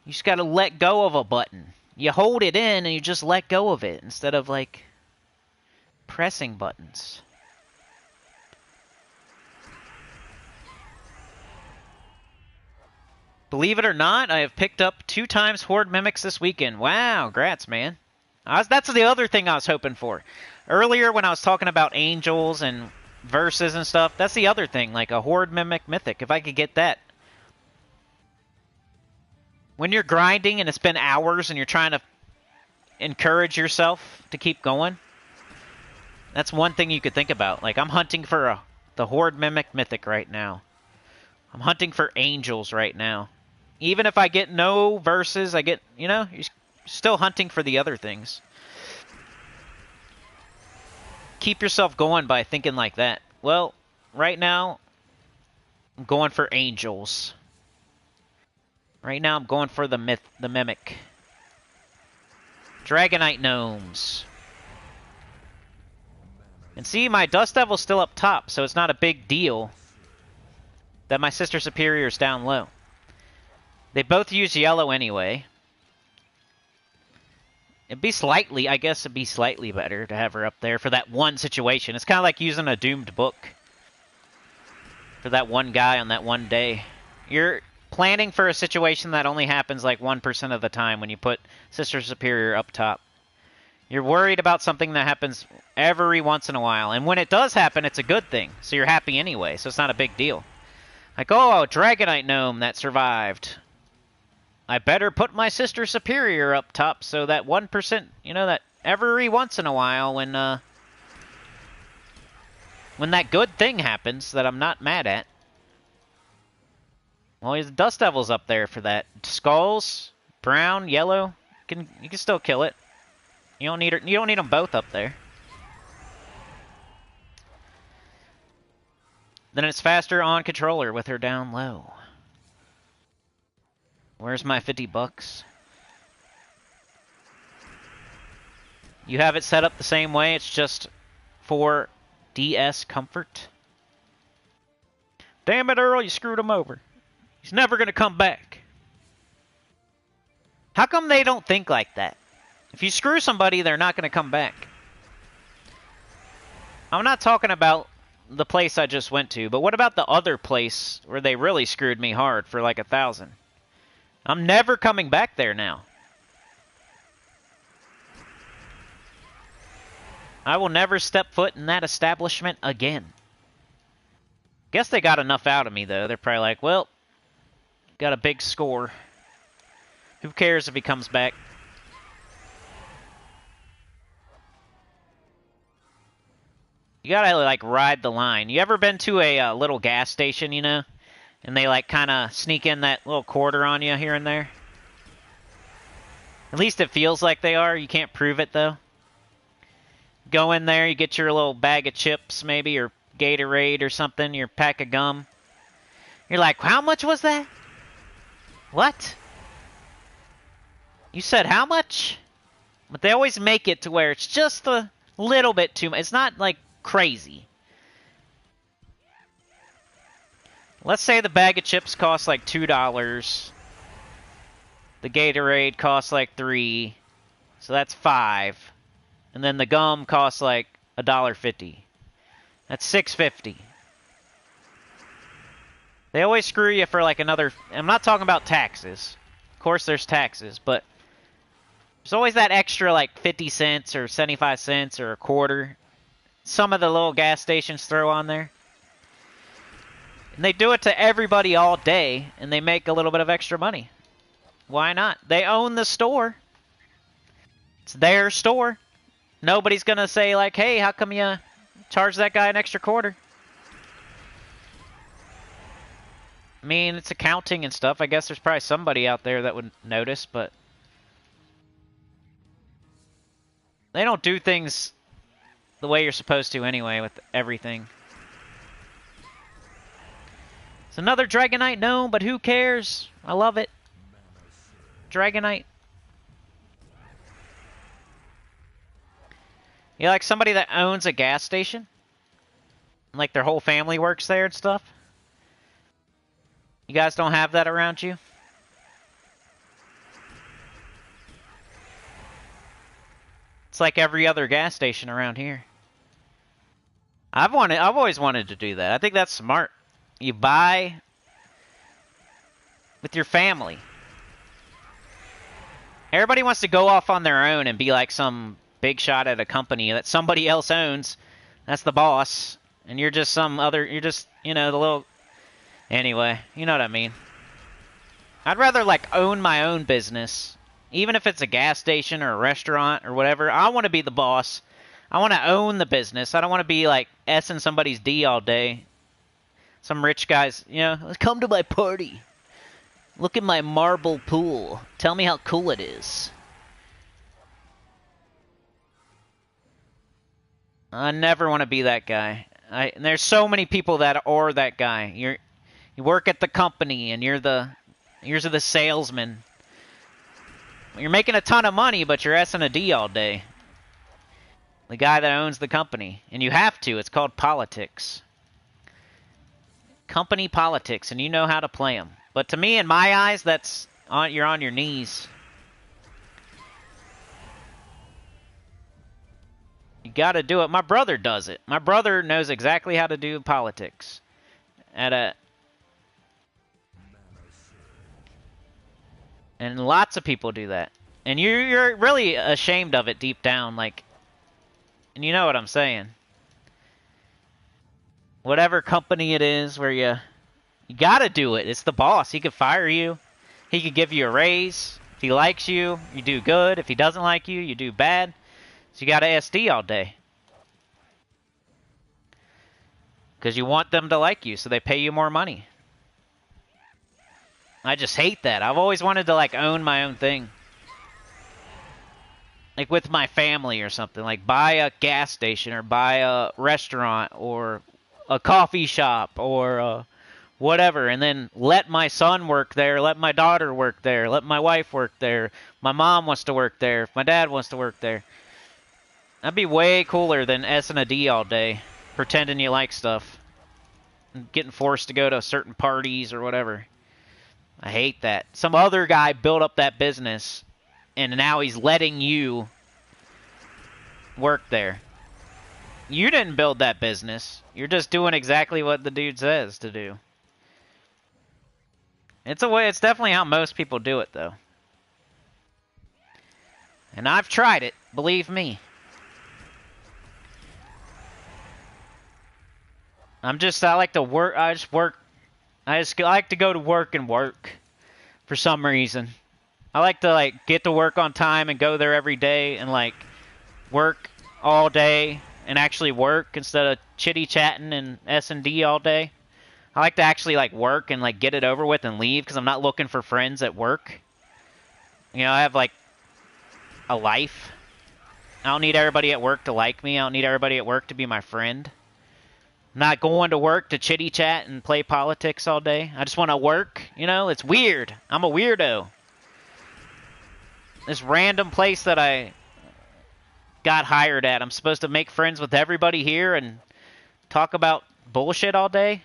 You just gotta let go of a button. You hold it in and you just let go of it instead of, like, pressing buttons. Believe it or not, I have picked up 2 times Horde Mimics this weekend. Wow, grats, man. That's the other thing I was hoping for. Earlier, when I was talking about angels and verses and stuff, that's the other thing, like a Horde Mimic Mythic, if I could get that. When you're grinding and it's been hours and you're trying to encourage yourself to keep going, that's one thing you could think about. Like, I'm hunting for the Horde Mimic Mythic right now. I'm hunting for angels right now. Even if I get no verses, I get, you know, you're still hunting for the other things. Keep yourself going by thinking like that. Well, right now, I'm going for angels. Right now, I'm going for the Mimic. Dragonite Gnomes. And see, my Dust Devil's still up top, so it's not a big deal that my Sister Superior's down low. They both use yellow anyway. It'd be slightly, I guess it'd be slightly better to have her up there for that one situation. It's kind of like using a doomed book for that one guy on that one day. You're planning for a situation that only happens like 1% of the time when you put Sister Superior up top. You're worried about something that happens every once in a while. And when it does happen, it's a good thing. So you're happy anyway, so it's not a big deal. Like, oh, Dragonite Gnome that survived. I better put my Sister Superior up top so that 1%, you know, that every once in a while when that good thing happens that I'm not mad at. Well, the Dust Devil's up there for that. Skulls, brown, yellow, you can still kill it. You don't need them both up there. Then it's faster on controller with her down low. Where's my $50? You have it set up the same way, it's just for DS comfort. Damn it, Earl, you screwed him over. He's never going to come back. How come they don't think like that? If you screw somebody, they're not going to come back. I'm not talking about the place I just went to, but what about the other place where they really screwed me hard for like 1,000? I'm never coming back there now. I will never step foot in that establishment again. Guess they got enough out of me, though. They're probably like, well, Got a big score. Who cares if he comes back? You gotta, like, ride the line. You ever been to a little gas station, you know? And they, like, kind of sneak in that little quarter on you here and there? At least it feels like they are. You can't prove it, though. Go in there, you get your little bag of chips, maybe, or Gatorade or something, your pack of gum. You're like, how much was that? What? You said how much? But they always make it to where it's just a little bit too much. It's not, like, crazy. Let's say the bag of chips costs like $2. The Gatorade costs like $3. So that's $5. And then the gum costs like $1.50. That's $6.50. They always screw you for like another... I'm not talking about taxes. Of course there's taxes, but there's always that extra like 50 cents or 75 cents or a quarter. Some of the little gas stations throw on there. And they do it to everybody all day, and they make a little bit of extra money. Why not? They own the store. It's their store. Nobody's going to say, like, hey, how come you charge that guy an extra quarter? I mean, it's accounting and stuff. I guess there's probably somebody out there that would notice, but they don't do things the way you're supposed to anyway with everything. It's another Dragonite? No, but who cares? I love it. Dragonite. You like somebody that owns a gas station? Like their whole family works there and stuff? You guys don't have that around you? It's like every other gas station around here. I've always wanted to do that. I think that's smart. You buy with your family. Everybody wants to go off on their own and be like some big shot at a company that somebody else owns. That's the boss. And you're just some other, you're just, you know, the little... Anyway, you know what I mean. I'd rather, like, own my own business. Even if it's a gas station or a restaurant or whatever. I want to be the boss. I want to own the business. I don't want to be, like, S-ing somebody's D all day. Some rich guys, you know, come to my party. Look at my marble pool. Tell me how cool it is. I never want to be that guy. And there's so many people that are that guy. You work at the company and you're the salesman. You're making a ton of money, but you're S and a D all day. The guy that owns the company. And you have to. It's called politics. Company politics, and you know how to play them. But to me, in my eyes, that's you're on your knees. You got to do it. My brother does it. My brother knows exactly how to do politics. And lots of people do that. And you're really ashamed of it deep down, like, and you know what I'm saying. Whatever company it is where you gotta do it. It's the boss. He could fire you. He could give you a raise. If he likes you, you do good. If he doesn't like you, you do bad. So you gotta SD all day. Because you want them to like you, so they pay you more money. I just hate that. I've always wanted to, like, own my own thing. Like with my family or something. Like buy a gas station or buy a restaurant or a coffee shop or whatever. And then let my son work there. Let my daughter work there. Let my wife work there. My mom wants to work there. If my dad wants to work there. That'd be way cooler than S and a D all day. Pretending you like stuff. And getting forced to go to certain parties or whatever. I hate that. Some other guy built up that business. And now he's letting you work there. You didn't build that business. You're just doing exactly what the dude says to do. It's a way. It's definitely how most people do it, though. And I've tried it. Believe me. I like to work. I just like to go to work and work. for some reason. I like to, like, get to work on time and go there every day and, like, work all day and actually work instead of chitty-chatting and S&D all day. I like to actually, like, work and, like, get it over with and leave because I'm not looking for friends at work. You know, I have, like, a life. I don't need everybody at work to like me. I don't need everybody at work to be my friend. I'm not going to work to chitty-chat and play politics all day. I just want to work. You know, it's weird. I'm a weirdo. This random place that I got hired at, I'm supposed to make friends with everybody here and talk about bullshit all day.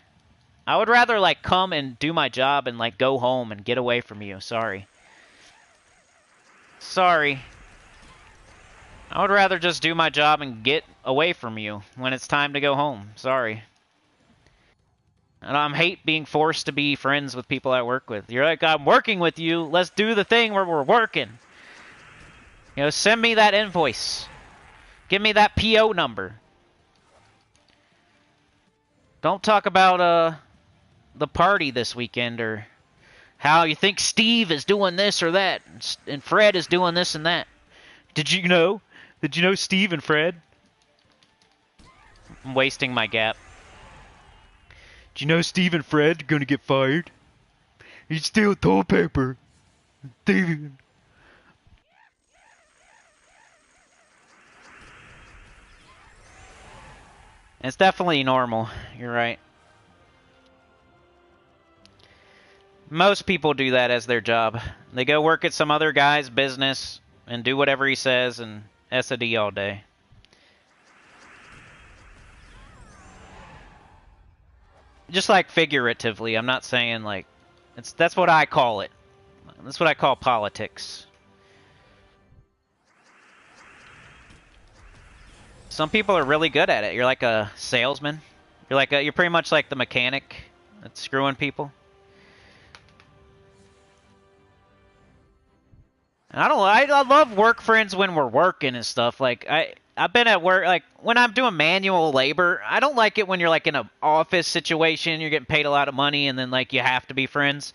I would rather, like, come and do my job and, like, go home and get away from you. Sorry. Sorry. I would rather just do my job and get away from you when it's time to go home. Sorry. And I hate being forced to be friends with people I work with. You're like, I'm working with you. Let's do the thing where we're working. You know, send me that invoice. Give me that PO number. Don't talk about, the party this weekend or how you think Steve is doing this or that and Fred is doing this and that. Did you know? Did you know Steve and Fred? I'm wasting my gap. Did you know Steve and Fred are gonna get fired? You steal toilet paper. Steven. It's definitely normal. You're right. Most people do that as their job. They go work at some other guy's business and do whatever he says and S&D all day. Just like figuratively. I'm not saying like... That's what I call it. That's what I call politics. Some people are really good at it. You're like a salesman. You're pretty much like the mechanic that's screwing people. I love work friends when we're working and stuff. Like I've been at work, like when I'm doing manual labor, I don't like it when you're like in an office situation, you're getting paid a lot of money and then like you have to be friends.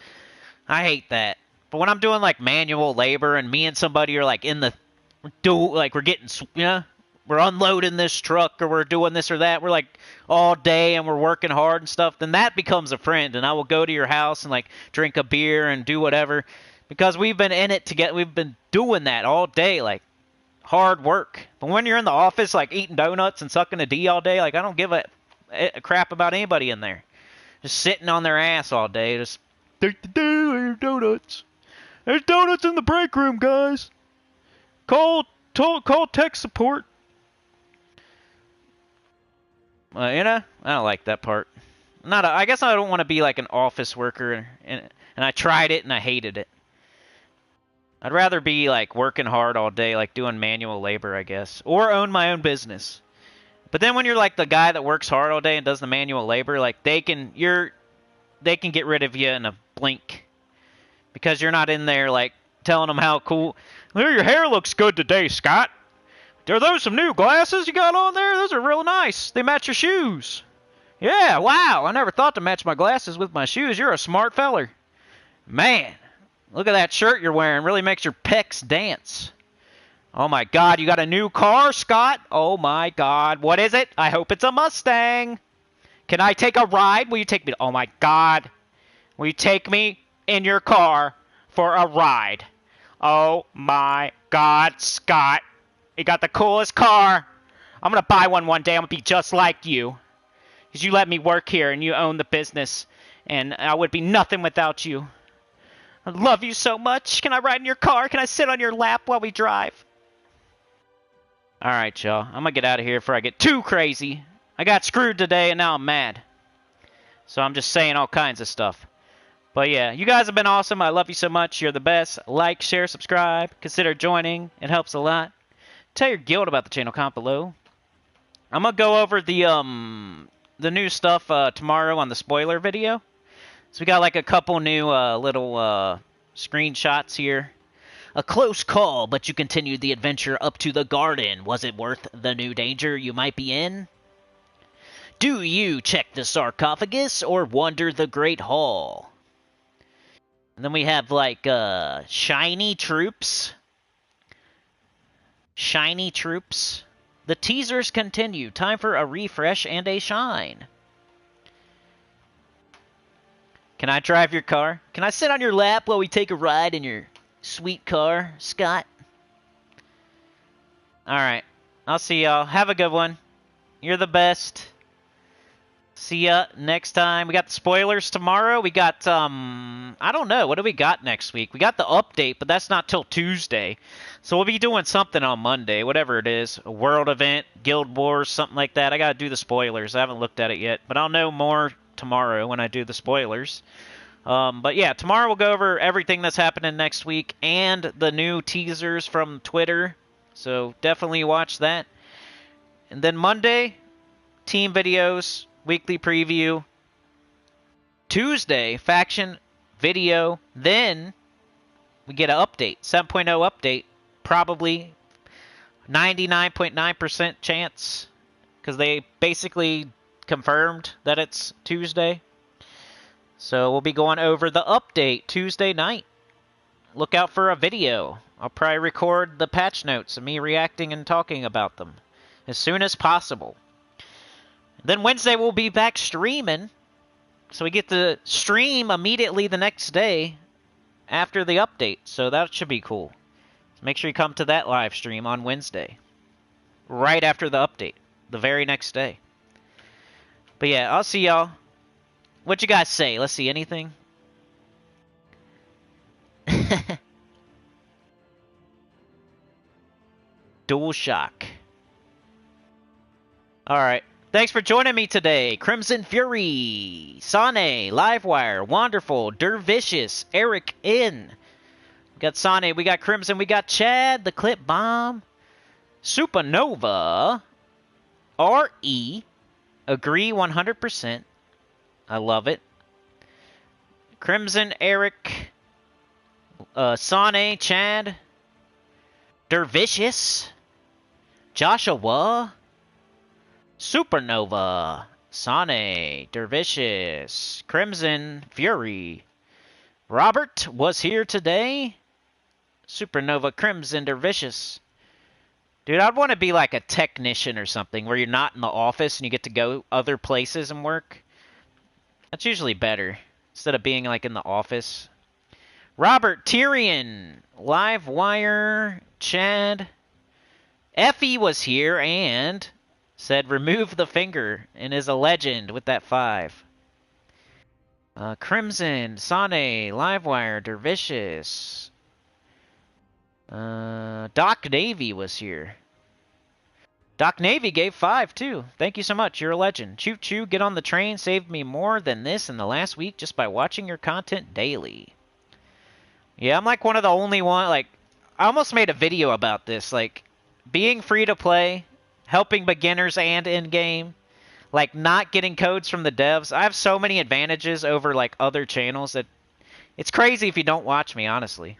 I hate that. But when I'm doing like manual labor and me and somebody are like we're getting, you know, we're unloading this truck or we're doing this or that, we're like all day and we're working hard and stuff, then that becomes a friend and I will go to your house and like drink a beer and do whatever. Because we've been in it together, we've been doing that all day, like, hard work. But when you're in the office, like, eating donuts and sucking a D all day, like, I don't give a crap about anybody in there. Just sitting on their ass all day, just, take the day, donuts. There's donuts in the break room, guys. Call tech support. You know, I don't like that part. I guess I don't want to be like an office worker, and I tried it and I hated it. I'd rather be, like, working hard all day, like, doing manual labor, I guess. Or own my own business. But then when you're, like, the guy that works hard all day and does the manual labor, like, they can get rid of you in a blink. Because you're not in there, like, telling them how cool... Your hair looks good today, Scott. Are those some new glasses you got on there? Those are real nice. They match your shoes. Yeah, wow. I never thought to match my glasses with my shoes. You're a smart feller. Man. Look at that shirt you're wearing. Really makes your pecs dance. Oh, my God. You got a new car, Scott? Oh, my God. What is it? I hope it's a Mustang. Can I take a ride? Will you take me? Oh, my God. Will you take me in your car for a ride? Oh, my God, Scott. You got the coolest car. I'm going to buy one day. I'm going to be just like you. Because you let me work here and you own the business. And I would be nothing without you. I love you so much. Can I ride in your car? Can I sit on your lap while we drive? Alright, y'all. I'm gonna get out of here before I get too crazy. I got screwed today and now I'm mad. So I'm just saying all kinds of stuff. But yeah, you guys have been awesome. I love you so much. You're the best. Like, share, subscribe. Consider joining. It helps a lot. Tell your guild about the channel. Comment below. I'm gonna go over the new stuff tomorrow on the spoiler video. So we got like a couple new little screenshots here. A close call, but you continued the adventure up to the garden. Was it worth the new danger you might be in? Do you check the sarcophagus or wander the Great Hall? And then we have, like, shiny troops. Shiny troops. The teasers continue. Time for a refresh and a shine. Can I drive your car? Can I sit on your lap while we take a ride in your sweet car, Scott? Alright. I'll see y'all. Have a good one. You're the best. See ya next time. We got the spoilers tomorrow. We got, I don't know. What do we got next week? We got the update, but that's not till Tuesday. So we'll be doing something on Monday, whatever it is. A world event, Guild Wars, something like that. I gotta do the spoilers. I haven't looked at it yet, but I'll know more tomorrow when I do the spoilers. But yeah, tomorrow we'll go over everything that's happening next week and the new teasers from Twitter. So definitely watch that. And then Monday, team videos, weekly preview. Tuesday, faction video. Then we get an update, 7.0 update. Probably 99.9% chance, because they basically confirmed that it's Tuesday. So we'll be going over the update Tuesday night. Look out for a video. I'll probably record the patch notes of me reacting and talking about them as soon as possible. Then Wednesday we'll be back streaming. So we get to stream immediately the next day after the update. So that should be cool. So make sure you come to that live stream on Wednesday. Right after the update. The very next day. But yeah, I'll see y'all. What you guys say? Let's see, anything? DualShock. Alright. Thanks for joining me today. Crimson Fury, Sane, Livewire, Wonderful, Dervicious, Eric In. We got Sane, we got Crimson, we got Chad, the Clip Bomb, Supernova, RE, Agree 100%. I love it. Crimson, Eric, Sane, Chad, Dervicious, Joshua, Supernova, Sane, Dervicious, Crimson, Fury. Robert was here today. Supernova, Crimson, Dervicious. Dude, I'd want to be like a technician or something where you're not in the office and you get to go other places and work. That's usually better instead of being like in the office. Robert, Tyrion, Livewire, Chad. Effie was here and said remove the finger and is a legend with that 5. Crimson, Sane, Livewire, Dervicious. Doc Navy was here. Doc Navy gave 5 too. Thank you so much. You're a legend. Choo choo, get on the train. Saved me more than this in the last week just by watching your content daily. Yeah, I'm like one of the only one. Like, I almost made a video about this. Like, being free to play, helping beginners and in-game, like not getting codes from the devs. I have so many advantages over like other channels that it's crazy if you don't watch me, honestly.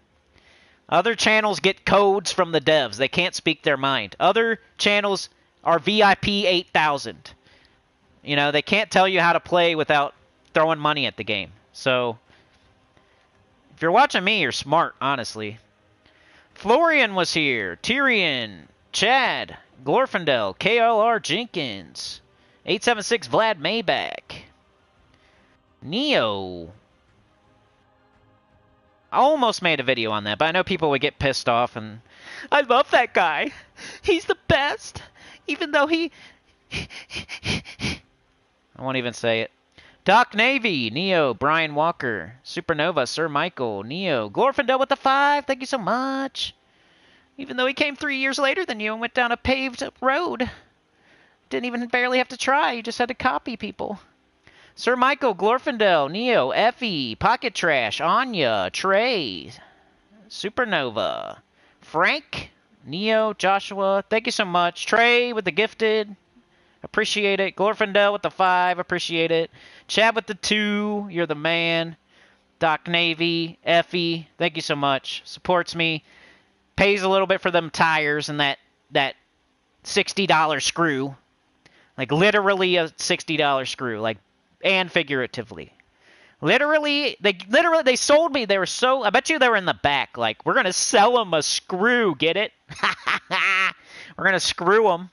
Other channels get codes from the devs. They can't speak their mind. Other channels are VIP 8,000. You know, they can't tell you how to play without throwing money at the game. So, if you're watching me, you're smart, honestly. Florian was here. Tyrion, Chad, Glorfindel, KLR Jenkins, 876 Vlad Maybach, Neo. I almost made a video on that, but I know people would get pissed off, and I love that guy. He's the best, even though he... I won't even say it. Doc Navy, Neo, Brian Walker, Supernova, Sir Michael, Neo, Glorfindel with the 5, thank you so much. Even though he came 3 years later than you and went down a paved road. Didn't even barely have to try, you just had to copy people. Sir Michael, Glorfindel, Neo, Effie, Pocket Trash, Anya, Trey, Supernova, Frank, Neo, Joshua, thank you so much. Trey with the gifted, appreciate it. Glorfindel with the 5, appreciate it. Chad with the 2, you're the man. Doc Navy, Effie, thank you so much. Supports me, pays a little bit for them tires and that $60 screw. Like literally a $60 screw, like, and figuratively. Literally, they sold me. They were so. I bet you they were in the back. Like, we're gonna sell them a screw. Get it? We're gonna screw them.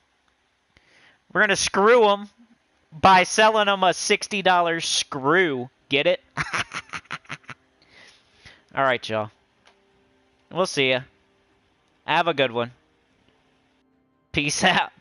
We're gonna screw them by selling them a $60 screw. Get it? All right, y'all. We'll see ya. Have a good one. Peace out.